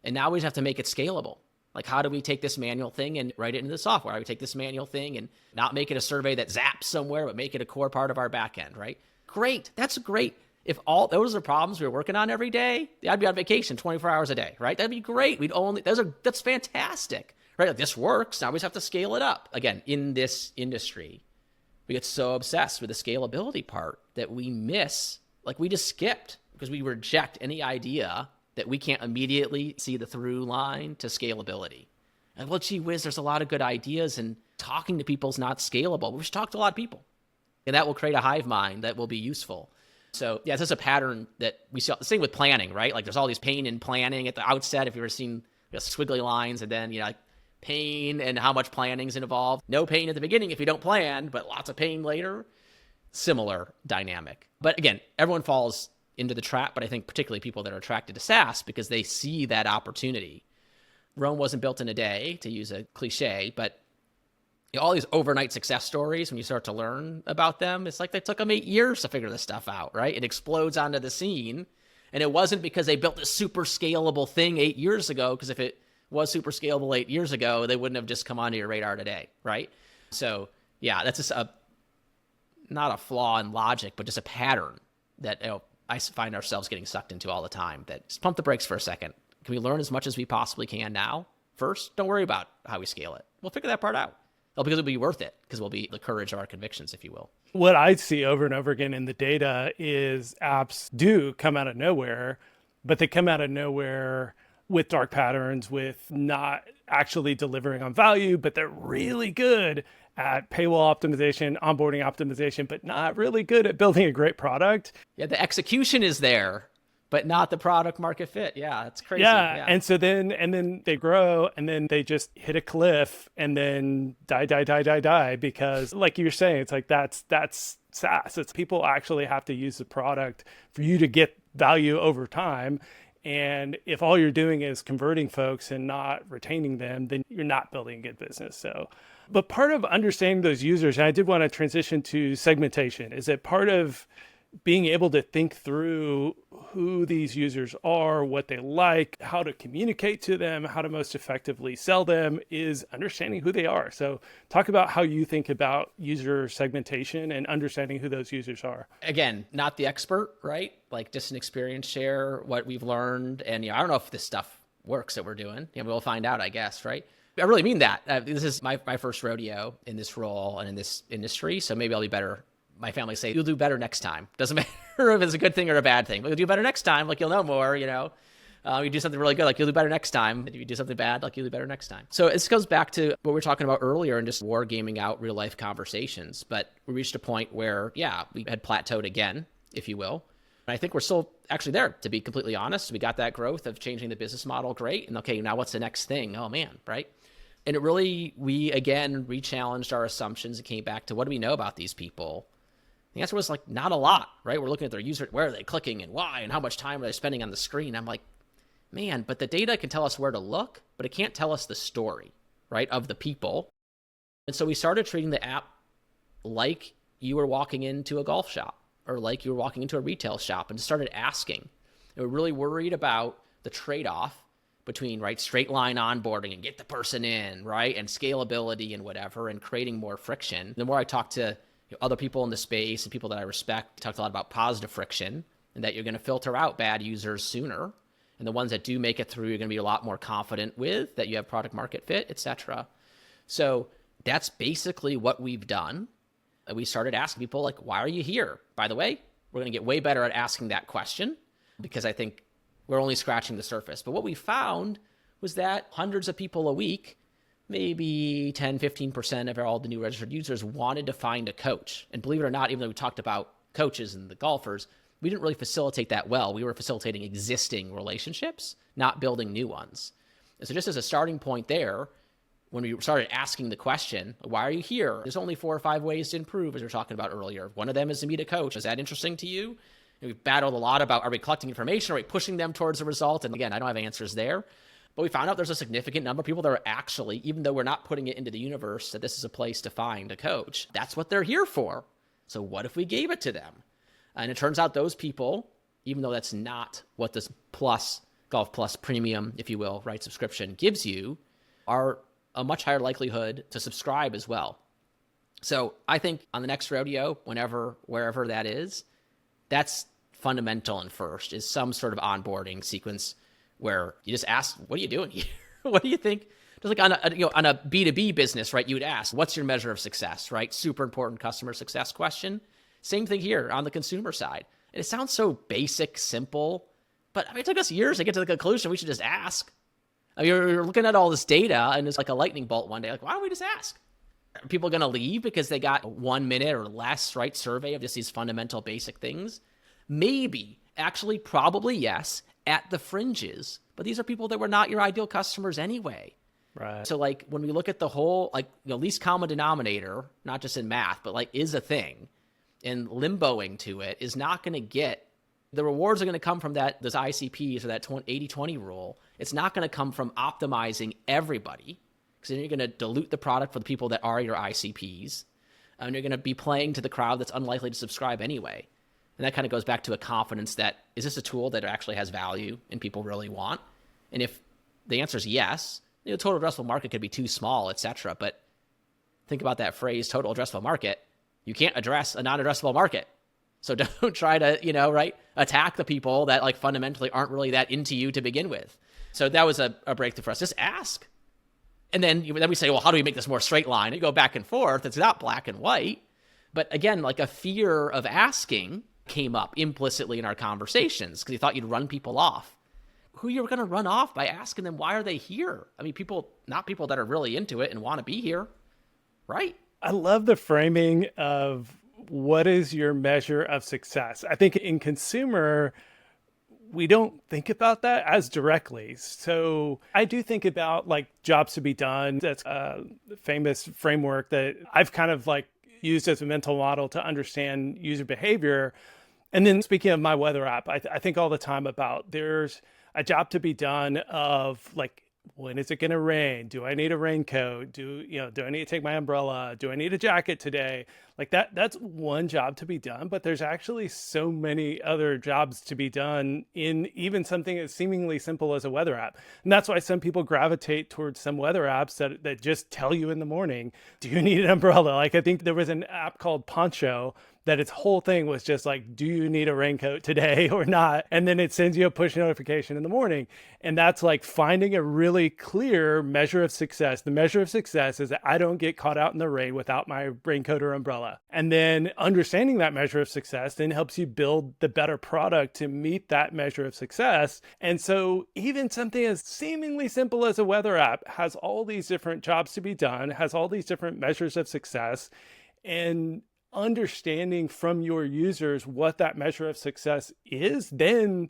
And now we just have to make it scalable. Like, how do we take this manual thing and write it into the software? How do we take this manual thing and not make it a survey that zaps somewhere, but make it a core part of our backend, right? Great. That's great. If all those are problems we were working on every day, I'd be on vacation 24 hours a day, right? That'd be great. That's fantastic, right? Like, this works. Now we just have to scale it up. Again, in this industry, we get so obsessed with the scalability part that we miss, like we just skipped because we reject any idea that we can't immediately see the through line to scalability. And well, gee whiz, there's a lot of good ideas and talking to people is not scalable. We should talk to a lot of people. And that will create a hive mind that will be useful. So yeah, it's just a pattern that we see. The same with planning, right? Like there's all these pain in planning at the outset. If you've ever seen squiggly lines and then, like pain and how much planning is involved. No pain at the beginning if you don't plan, but lots of pain later. Similar dynamic. But again, everyone falls into the trap, but I think particularly people that are attracted to SaaS because they see that opportunity. Rome wasn't built in a day, to use a cliche, but all these overnight success stories, when you start to learn about them, it's like they took them 8 years to figure this stuff out, right? It explodes onto the scene. And it wasn't because they built this super scalable thing 8 years ago, because if it was super scalable 8 years ago, they wouldn't have just come onto your radar today, right? So yeah, that's just not a flaw in logic, but just a pattern that I find ourselves getting sucked into all the time. That just pump the brakes for a second. Can we learn as much as we possibly can now? First, don't worry about how we scale it. We'll figure that part out. Because it'll be worth it, because we'll be the courage of our convictions, if you will. What I see over and over again in the data is apps do come out of nowhere, but they come out of nowhere with dark patterns, with not actually delivering on value, but they're really good at paywall optimization, onboarding optimization, but not really good at building a great product. Yeah, the execution is there, but not the product market fit. Yeah, that's crazy. Yeah. And so then they grow and then they just hit a cliff and then die because like you're saying, it's like that's SaaS. It's people actually have to use the product for you to get value over time. And if all you're doing is converting folks and not retaining them, then you're not building a good business. So, but part of understanding those users, and I did want to transition to segmentation, is that part of being able to think through who these users are, what they like, how to communicate to them, how to most effectively sell them is understanding who they are. So talk about how you think about user segmentation and understanding who those users are. Again, not the expert, right? Like just an experience share, what we've learned. And I don't know if this stuff works that we're doing. We'll find out, I guess, right? I really mean that. This is my first rodeo in this role and in this industry. So maybe I'll be better. My family say, you'll do better next time. Doesn't matter if it's a good thing or a bad thing, but you'll do better next time. Like you'll know more, you do something really good. Like you'll do better next time. If you do something bad, like you'll do better next time. So this goes back to what we were talking about earlier and just war gaming out real life conversations. But we reached a point where, we had plateaued again, if you will. And I think we're still actually there, to be completely honest. We got that growth of changing the business model. Great. And okay, now what's the next thing? Oh man, right? And we again re-challenged our assumptions and came back to what do we know about these people? The answer was not a lot, right? We're looking at their user, where are they clicking and why and how much time are they spending on the screen? I'm like, man, but the data can tell us where to look, but it can't tell us the story, right, of the people. And so we started treating the app like you were walking into a golf shop or like you were walking into a retail shop, and started asking. And we're really worried about the trade-off between, right, straight line onboarding and get the person in, right, and scalability and whatever, and creating more friction. The more I talk to other people in the space and people that I respect, talked a lot about positive friction, and that you're going to filter out bad users sooner. And the ones that do make it through, you're going to be a lot more confident with, that you have product market fit, etc. So that's basically what we've done. And we started asking people, like, why are you here? By the way, we're going to get way better at asking that question, because I think we're only scratching the surface. But what we found was that hundreds of people a week, maybe 10, 15% of all the new registered users, wanted to find a coach. And believe it or not, even though we talked about coaches and the golfers, we didn't really facilitate that well. We were facilitating existing relationships, not building new ones. And so just as a starting point there, when we started asking the question, why are you here? There's only 4 or 5 ways to improve, as we were talking about earlier. One of them is to meet a coach. Is that interesting to you? And we've battled a lot about, are we collecting information? Are we pushing them towards a result? And again, I don't have answers there. But we found out there's a significant number of people that are actually, even though we're not putting it into the universe that this is a place to find a coach, that's what they're here for. So what if we gave it to them? And it turns out those people, even though that's not what this Plus, Golf Plus premium, if you will, right, subscription gives you, are a much higher likelihood to subscribe as well. So I think on the next rodeo, whenever, wherever that is, that's fundamental and first, is some sort of onboarding sequence where you just ask, what are you doing here? What do you think? Just like on a B2B business, right? You would ask, what's your measure of success, right? Super important customer success question. Same thing here on the consumer side. And it sounds so basic, simple, but I mean, it took us years to get to the conclusion we should just ask. I mean, you're looking at all this data and it's like a lightning bolt one day. Like, why don't we just ask? Are people going to leave because they got 1 minute or less, right, survey of just these fundamental basic things? Maybe. Actually, probably yes, at the fringes. But these are people that were not your ideal customers anyway. Right. So like when we look at the whole, like, least common denominator, not just in math, but like is a thing, and limboing to it is not going to get, the rewards are going to come from that, those ICPs or that 80-20 rule. It's not going to come from optimizing everybody, because then you're going to dilute the product for the people that are your ICPs. And you're going to be playing to the crowd that's unlikely to subscribe anyway. And that kind of goes back to a confidence that, is this a tool that actually has value and people really want? And if the answer is yes, total addressable market could be too small, etc. But think about that phrase, total addressable market. You can't address a non-addressable market. So don't try to, right, attack the people that like fundamentally aren't really that into you to begin with. So that was a breakthrough for us. Just ask. And then we say, well, how do we make this more straight line? And you go back and forth. It's not black and white. But again, like a fear of asking came up implicitly in our conversations because you thought you'd run people off. Who you're going to run off by asking them, why are they here? I mean, not people that are really into it and want to be here, right? I love the framing of what is your measure of success. I think in consumer, we don't think about that as directly. So I do think about like jobs to be done. That's a famous framework that I've kind of like used as a mental model to understand user behavior. And then speaking of my weather app, I think all the time about there's a job to be done of like, when is it going to rain? Do I need a raincoat? Do I need to take my umbrella? Do I need a jacket today? Like that's one job to be done, but there's actually so many other jobs to be done in even something as seemingly simple as a weather app. And that's why some people gravitate towards some weather apps that just tell you in the morning, do you need an umbrella? Like I think there was an app called Poncho that its whole thing was just like, do you need a raincoat today or not? And then it sends you a push notification in the morning. And that's like finding a really clear measure of success. The measure of success is that I don't get caught out in the rain without my raincoat or umbrella. And then understanding that measure of success then helps you build the better product to meet that measure of success. And so even something as seemingly simple as a weather app has all these different jobs to be done, has all these different measures of success, and understanding from your users what that measure of success is then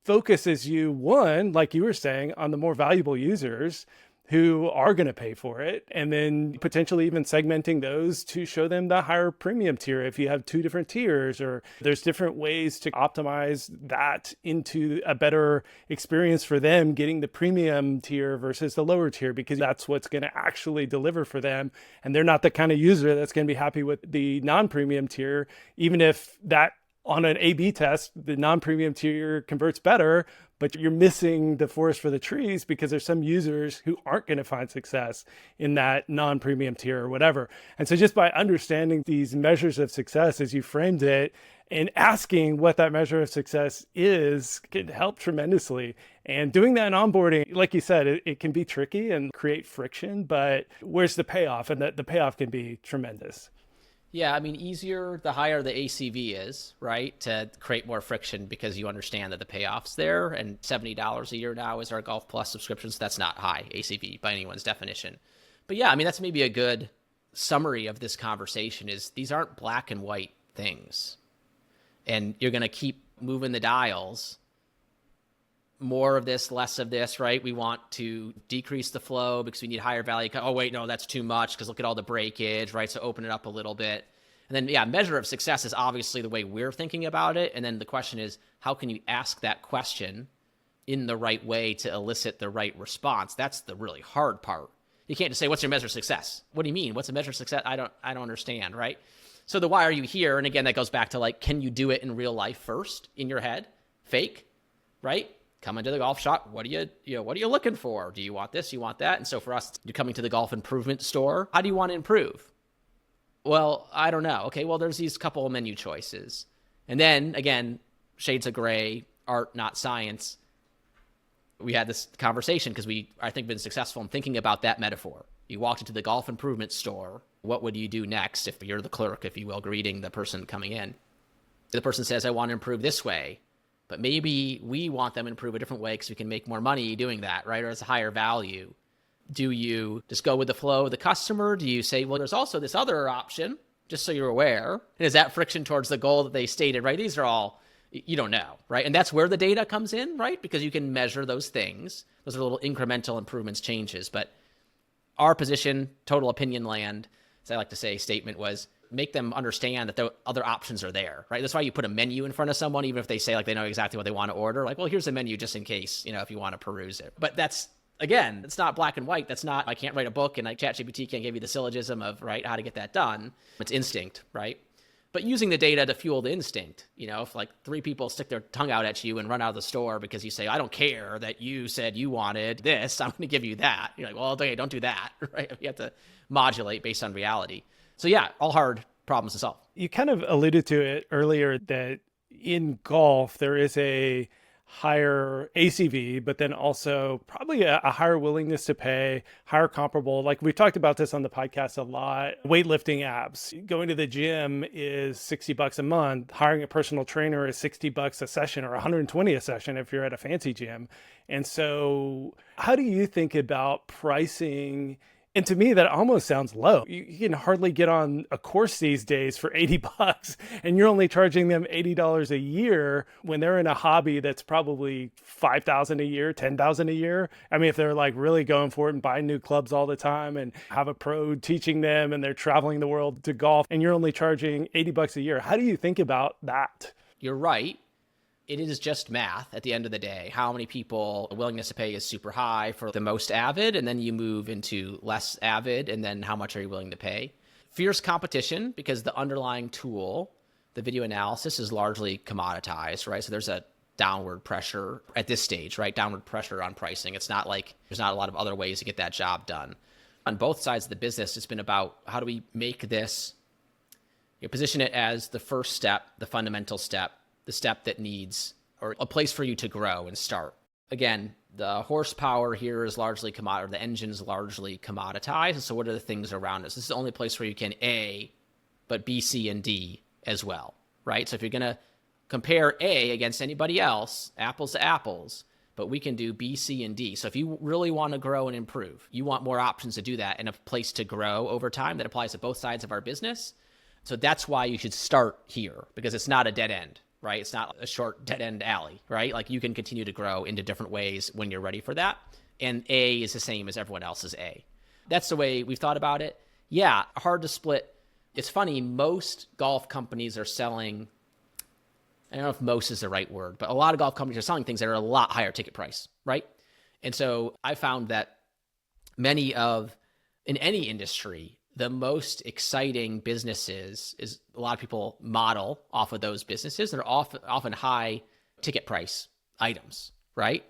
focuses you, one, like you were saying, on the more valuable users who are going to pay for it, and then potentially even segmenting those to show them the higher premium tier if you have two different tiers, or there's different ways to optimize that into a better experience for them getting the premium tier versus the lower tier, because that's what's going to actually deliver for them. And they're not the kind of user that's going to be happy with the non-premium tier, even if that on an A/B test, the non-premium tier converts better, but you're missing the forest for the trees because there's some users who aren't going to find success in that non-premium tier or whatever. And so just by understanding these measures of success as you framed it and asking what that measure of success is can help tremendously. And doing that in onboarding, like you said, it can be tricky and create friction, but where's the payoff? And the payoff can be tremendous. Yeah, I mean, easier the higher the ACV is, right? To create more friction because you understand that the payoff's there. And $70 a year now is our Golf Plus subscription, so that's not high ACV by anyone's definition. But yeah, I mean, that's maybe a good summary of this conversation is these aren't black and white things. And you're going to keep moving the dials. More of this, less of this, right? We want to decrease the flow because we need higher value. Oh, wait, no, that's too much because look at all the breakage, right? So open it up a little bit. And then, yeah, measure of success is obviously the way we're thinking about it. And then the question is, how can you ask that question in the right way to elicit the right response? That's the really hard part. You can't just say, what's your measure of success? What do you mean? What's a measure of success? I don't understand, right? So the why are you here? And again, that goes back to like, can you do it in real life first in your head? Fake, right? Come into the golf shop. What are you looking for? Do you want this? You want that? And so for us, you're coming to the golf improvement store. How do you want to improve? Well, I don't know. Okay, well, there's these couple of menu choices. And then again, shades of gray, art, not science. We had this conversation because I think, been successful in thinking about that metaphor. You walked into the golf improvement store. What would you do next if you're the clerk, if you will, greeting the person coming in? The person says, I want to improve this way. But maybe we want them to improve a different way because we can make more money doing that, right? Or it's a higher value. Do you just go with the flow of the customer? Do you say, well, there's also this other option, just so you're aware? And is that friction towards the goal that they stated, right? These are all, you don't know, right? And that's where the data comes in, right? Because you can measure those things. Those are little incremental improvements, changes. But our position, total opinion land, as I like to say, statement was, make them understand that the other options are there, right? That's why you put a menu in front of someone, even if they say like they know exactly what they want to order. Like, well, here's a menu just in case, if you want to peruse it. But that's, again, it's not black and white. That's not, I can't write a book and ChatGPT can't give you the syllogism of, right, how to get that done. It's instinct, right? But using the data to fuel the instinct, if like 3 people stick their tongue out at you and run out of the store because you say, I don't care that you said you wanted this, I'm going to give you that. You're like, well, okay, don't do that, right? You have to modulate based on reality. So yeah, all hard problems to solve. You kind of alluded to it earlier that in golf, there is a higher ACV, but then also probably a higher willingness to pay, higher comparable. Like we've talked about this on the podcast a lot. Weightlifting apps, going to the gym is $60 a month. Hiring a personal trainer is $60 a session or $120 a session if you're at a fancy gym. And so how do you think about pricing? And to me, that almost sounds low. You can hardly get on a course these days for $80 and you're only charging them $80 a year when they're in a hobby that's probably $5,000 a year, $10,000 a year. I mean, if they're like really going for it and buying new clubs all the time and have a pro teaching them and they're traveling the world to golf and you're only charging $80 a year. How do you think about that? You're right. It is just math at the end of the day. How many people, willingness to pay is super high for the most avid, and then you move into less avid, and then how much are you willing to pay? Fierce competition, because the underlying tool, the video analysis, is largely commoditized, right? So there's a downward pressure at this stage, right? Downward pressure on pricing. It's not like there's not a lot of other ways to get that job done. On both sides of the business, it's been about how do we make this, position it as the first step, the fundamental step, the step that needs, or a place for you to grow and start. Again, the horsepower here is largely commoditized, the engine's largely commoditized. And so what are the things around us? This is the only place where you can A, but B, C, and D as well, right? So if you're going to compare A against anybody else, apples to apples, but we can do B, C, and D. So if you really want to grow and improve, you want more options to do that and a place to grow over time that applies to both sides of our business. So that's why you should start here, because it's not a dead end. Right? It's not a short dead end alley, right? Like you can continue to grow into different ways when you're ready for that. and A is the same as everyone else's A. That's the way we've thought about it. Yeah, hard to split. It's funny, most golf companies are selling, I don't know if most is the right word, but a lot of golf companies are selling things that are a lot higher ticket price, right? And so I found that in any industry, the most exciting businesses is a lot of people model off of those businesses. They're often high ticket price items, right?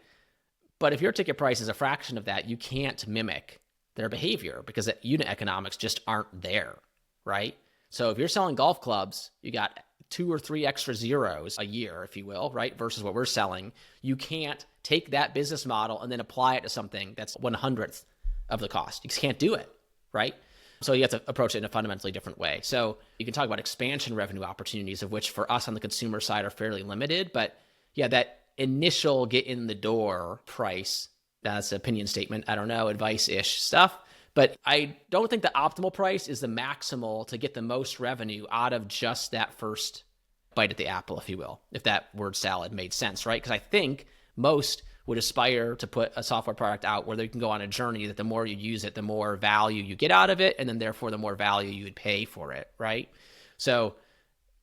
But if your ticket price is a fraction of that, you can't mimic their behavior because the unit economics just aren't there, right? So if you're selling golf clubs, you got 2 or 3 extra zeros a year, if you will, right? Versus what we're selling. You can't take that business model and then apply it to something that's 1/100th of the cost. You just can't do it, right? So you have to approach it in a fundamentally different way. So you can talk about expansion revenue opportunities, of which for us on the consumer side are fairly limited. But yeah, that initial get in the door price, that's an opinion statement, I don't know, advice-ish stuff. But I don't think the optimal price is the maximal to get the most revenue out of just that first bite at the apple, if you will, if that word salad made sense, right? Because I think most would aspire to put a software product out where they can go on a journey that the more you use it, the more value you get out of it, and then therefore the more value you would pay for it, right? So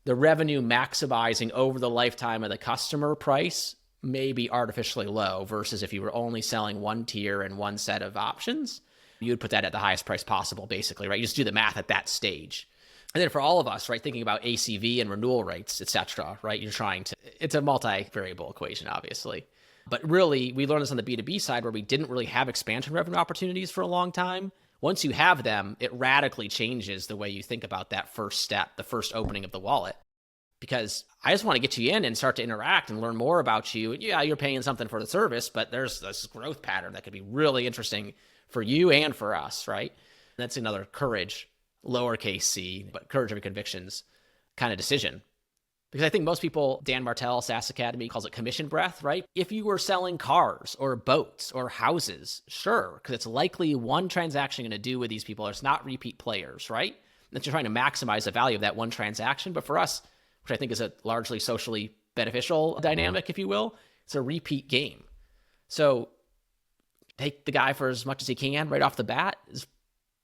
the revenue maximizing over the lifetime of the customer price may be artificially low versus if you were only selling one tier and one set of options, you would put that at the highest price possible, basically, right? You just do the math at that stage. And then for all of us, right, thinking about ACV and renewal rates, et cetera, right, it's a multi-variable equation, obviously. But really, we learned this on the B2B side where we didn't really have expansion revenue opportunities for a long time. Once you have them, it radically changes the way you think about that first step, the first opening of the wallet. Because I just want to get you in and start to interact and learn more about you. And yeah, you're paying something for the service, but there's this growth pattern that could be really interesting for you and for us, right? And that's another courage, lowercase c, but courage over convictions kind of decision. Because I think most people, Dan Martell, SaaS Academy, calls it commission breath, right? If you were selling cars or boats or houses, sure, because it's likely one transaction going to do with these people. It's not repeat players, right? That you're trying to maximize the value of that one transaction. But for us, which I think is a largely socially beneficial dynamic, if you will, it's a repeat game. So take the guy for as much as he can right off the bat is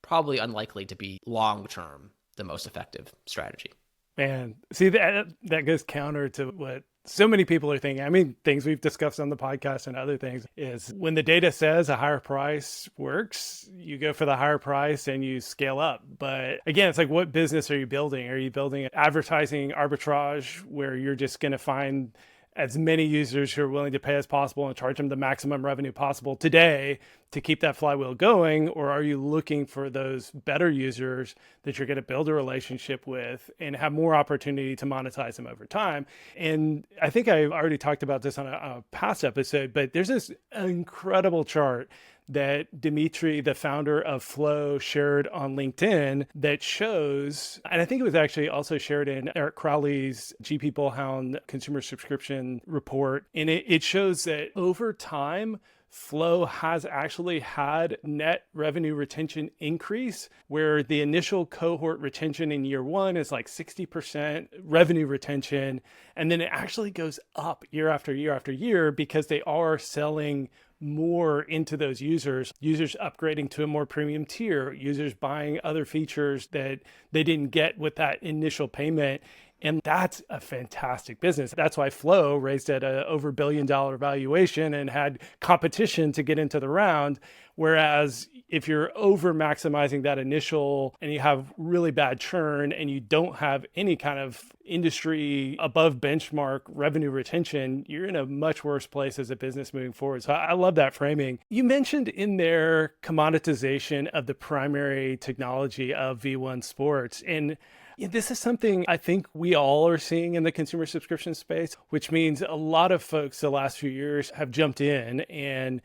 probably unlikely to be long-term the most effective strategy. Man, see, that goes counter to what so many people are thinking. I mean, things we've discussed on the podcast and other things is when the data says a higher price works, you go for the higher price and you scale up. But again, it's like, what business are you building? Are you building advertising arbitrage where you're just going to find as many users who are willing to pay as possible and charge them the maximum revenue possible today to keep that flywheel going? Or are you looking for those better users that you're going to build a relationship with and have more opportunity to monetize them over time? And I think I already talked about this on a past episode, but there's this incredible chart that Dimitri, the founder of Flow, shared on LinkedIn that shows, and I think it was actually also shared in Eric Crowley's GP Bullhound consumer subscription report. And it shows that over time, Flow has actually had net revenue retention increase, where the initial cohort retention in year one is like 60% revenue retention. And then it actually goes up year after year after year because they are selling more into those users upgrading to a more premium tier, users buying other features that they didn't get with that initial payment. And that's a fantastic business. That's why Flow raised at a over $1 billion valuation and had competition to get into the round. Whereas if you're over maximizing that initial and you have really bad churn and you don't have any kind of industry above benchmark revenue retention, you're in a much worse place as a business moving forward. So I love that framing. You mentioned in there commoditization of the primary technology of V1 Sports. And this is something I think we all are seeing in the consumer subscription space, which means a lot of folks the last few years have jumped in and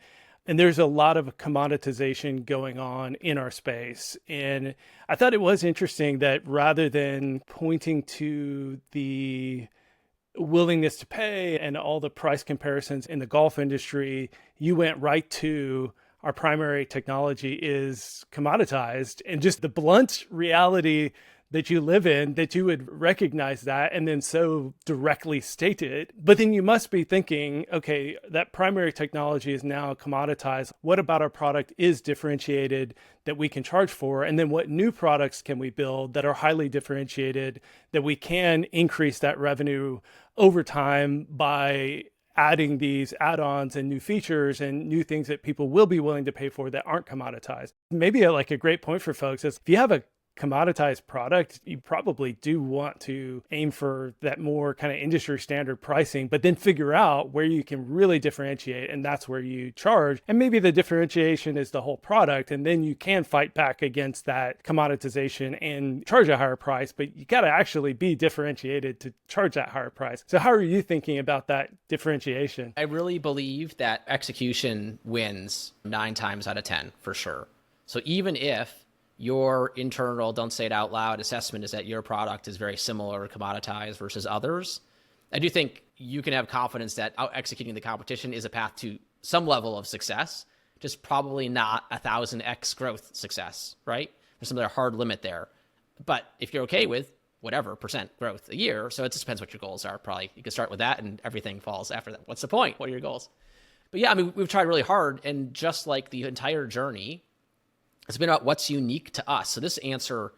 there's a lot of commoditization going on in our space. And I thought it was interesting that rather than pointing to the willingness to pay and all the price comparisons in the golf industry, you went right to our primary technology is commoditized. And just the blunt reality that you live in that you would recognize that and then so directly state it. But then you must be thinking, okay, that primary technology is now commoditized. What about our product is differentiated that we can charge for? And then what new products can we build that are highly differentiated that we can increase that revenue over time by adding these add-ons and new features and new things that people will be willing to pay for that aren't commoditized. Maybe like a great point for folks is if you have a commoditized product, you probably do want to aim for that more kind of industry standard pricing, but then figure out where you can really differentiate, and that's where you charge. And maybe the differentiation is the whole product, and then you can fight back against that commoditization and charge a higher price, but you got to actually be differentiated to charge that higher price. So how are you thinking about that differentiation? I really believe that execution wins 9 times out of 10 for sure. So even if your internal, don't say it out loud, assessment is that your product is very similar or commoditized versus others, I do think you can have confidence that out executing the competition is a path to some level of success, just probably not 1,000x growth success, right? There's some other hard limit there. But if you're okay with whatever % growth a year, so it just depends what your goals are. Probably you can start with that and everything falls after that. What's the point? What are your goals? But yeah, I mean, we've tried really hard, and just like the entire journey, it's been about what's unique to us. So this answer,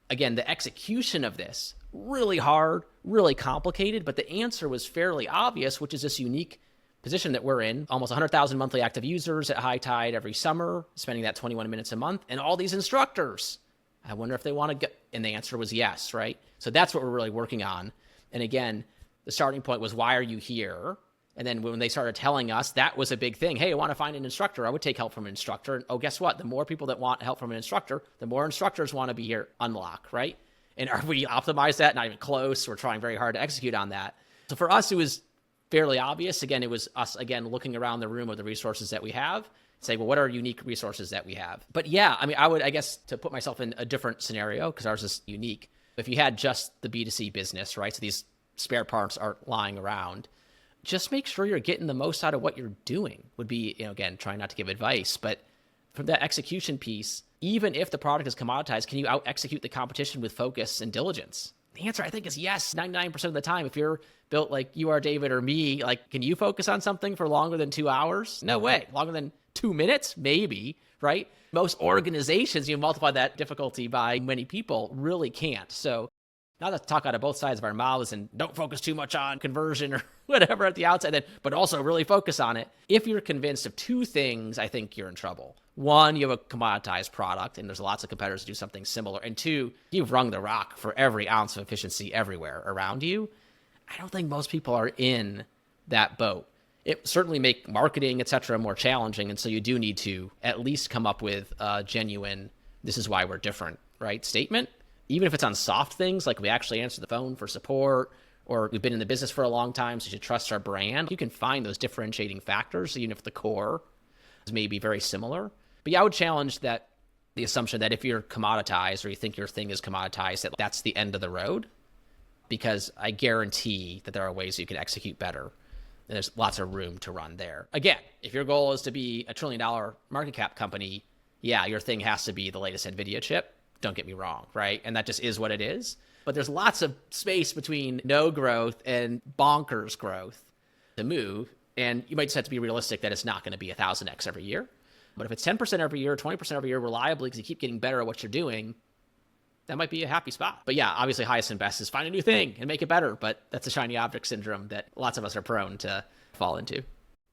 again, the execution of this, really hard, really complicated, but the answer was fairly obvious, which is this unique position that we're in. Almost 100,000 monthly active users at high tide every summer, spending that 21 minutes a month, and all these instructors. I wonder if they want to get, and the answer was yes, right? So that's what we're really working on. And again, the starting point was, why are you here? And then when they started telling us, that was a big thing. Hey, I want to find an instructor. I would take help from an instructor. And oh, guess what? The more people that want help from an instructor, the more instructors want to be here. Unlock, right? And are we optimize that? Not even close. We're trying very hard to execute on that. So for us, it was fairly obvious. Again, it was us, again, looking around the room of the resources that we have, say, well, what are unique resources that we have? But yeah, I mean, I would, I guess, to put myself in a different scenario, because ours is unique. If you had just the B2C business, right? So these spare parts aren't lying around. Just make sure you're getting the most out of what you're doing would be, again, trying not to give advice, but from that execution piece, even if the product is commoditized, can you out execute the competition with focus and diligence? The answer, I think, is yes, 99% of the time. If you're built like you are, David, or me, like, can you focus on something for longer than 2 hours? No way. Longer than 2 minutes? Maybe, right? Most organizations, you multiply that difficulty by many people, really can't. So not to talk out of both sides of our mouths and don't focus too much on conversion or whatever at the outset, but also really focus on it. If you're convinced of 2 things, I think you're in trouble. 1, you have a commoditized product, and there's lots of competitors who do something similar. And 2, you've wrung the rock for every ounce of efficiency everywhere around you. I don't think most people are in that boat. It certainly make marketing, et cetera, more challenging. And so you do need to at least come up with a genuine, this is why we're different, right, statement. Even if it's on soft things, like we actually answer the phone for support, or we've been in the business for a long time, so you should trust our brand. You can find those differentiating factors, even if the core is maybe very similar. But yeah, I would challenge that the assumption that if you're commoditized or you think your thing is commoditized, that that's the end of the road, because I guarantee that there are ways you can execute better. And there's lots of room to run there. Again, if your goal is to be a $1 trillion market cap company, yeah, your thing has to be the latest NVIDIA chip. Don't get me wrong, right? And that just is what it is. But there's lots of space between no growth and bonkers growth to move. And you might just have to be realistic that it's not going to be 1,000x every year. But if it's 10% every year, 20% every year reliably, because you keep getting better at what you're doing, that might be a happy spot. But yeah, obviously highest and best is find a new thing and make it better. But that's a shiny object syndrome that lots of us are prone to fall into.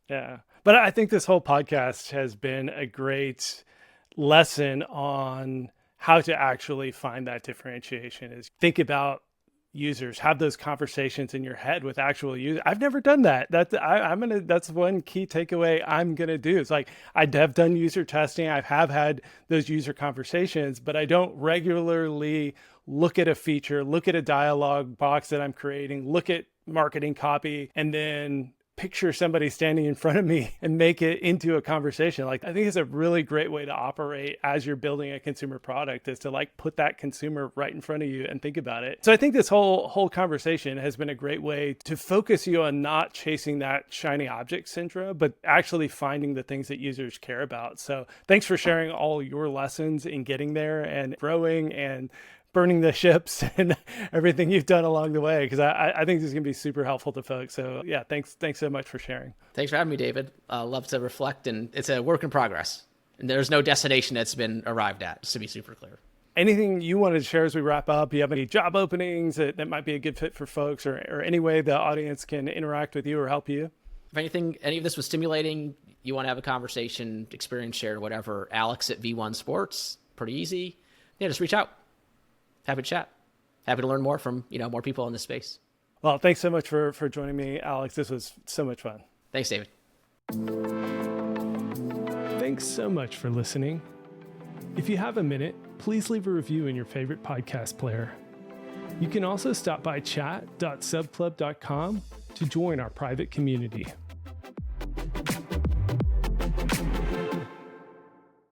Yeah. But I think this whole podcast has been a great lesson on how to actually find that differentiation. Is think about users, have those conversations in your head with actual users. I've never done that. That's one key takeaway I'm going to do. It's like, I have done user testing. I have had those user conversations, but I don't regularly look at a feature, look at a dialogue box that I'm creating, look at marketing copy, and then picture somebody standing in front of me and make it into a conversation. Like, I think it's a really great way to operate as you're building a consumer product, is to like put that consumer right in front of you and think about it. So I think this whole conversation has been a great way to focus you on not chasing that shiny object syndrome, but actually finding the things that users care about. So thanks for sharing all your lessons in getting there and growing and burning the ships and everything you've done along the way, because I think this is going to be super helpful to folks. So yeah, thanks so much for sharing. Thanks for having me, David. Love to reflect, and it's a work in progress. And there's no destination that's been arrived at, just to be super clear. Anything you wanted to share as we wrap up? You have any job openings that might be a good fit for folks, or any way the audience can interact with you or help you? If anything, any of this was stimulating, you want to have a conversation, experience shared, whatever, Alex at V1 Sports, pretty easy. Yeah, just reach out. Happy to chat. Happy to learn more from, more people in this space. Well, thanks so much for joining me, Alex. This was so much fun. Thanks, David. Thanks so much for listening. If you have a minute, please leave a review in your favorite podcast player. You can also stop by chat.subclub.com to join our private community.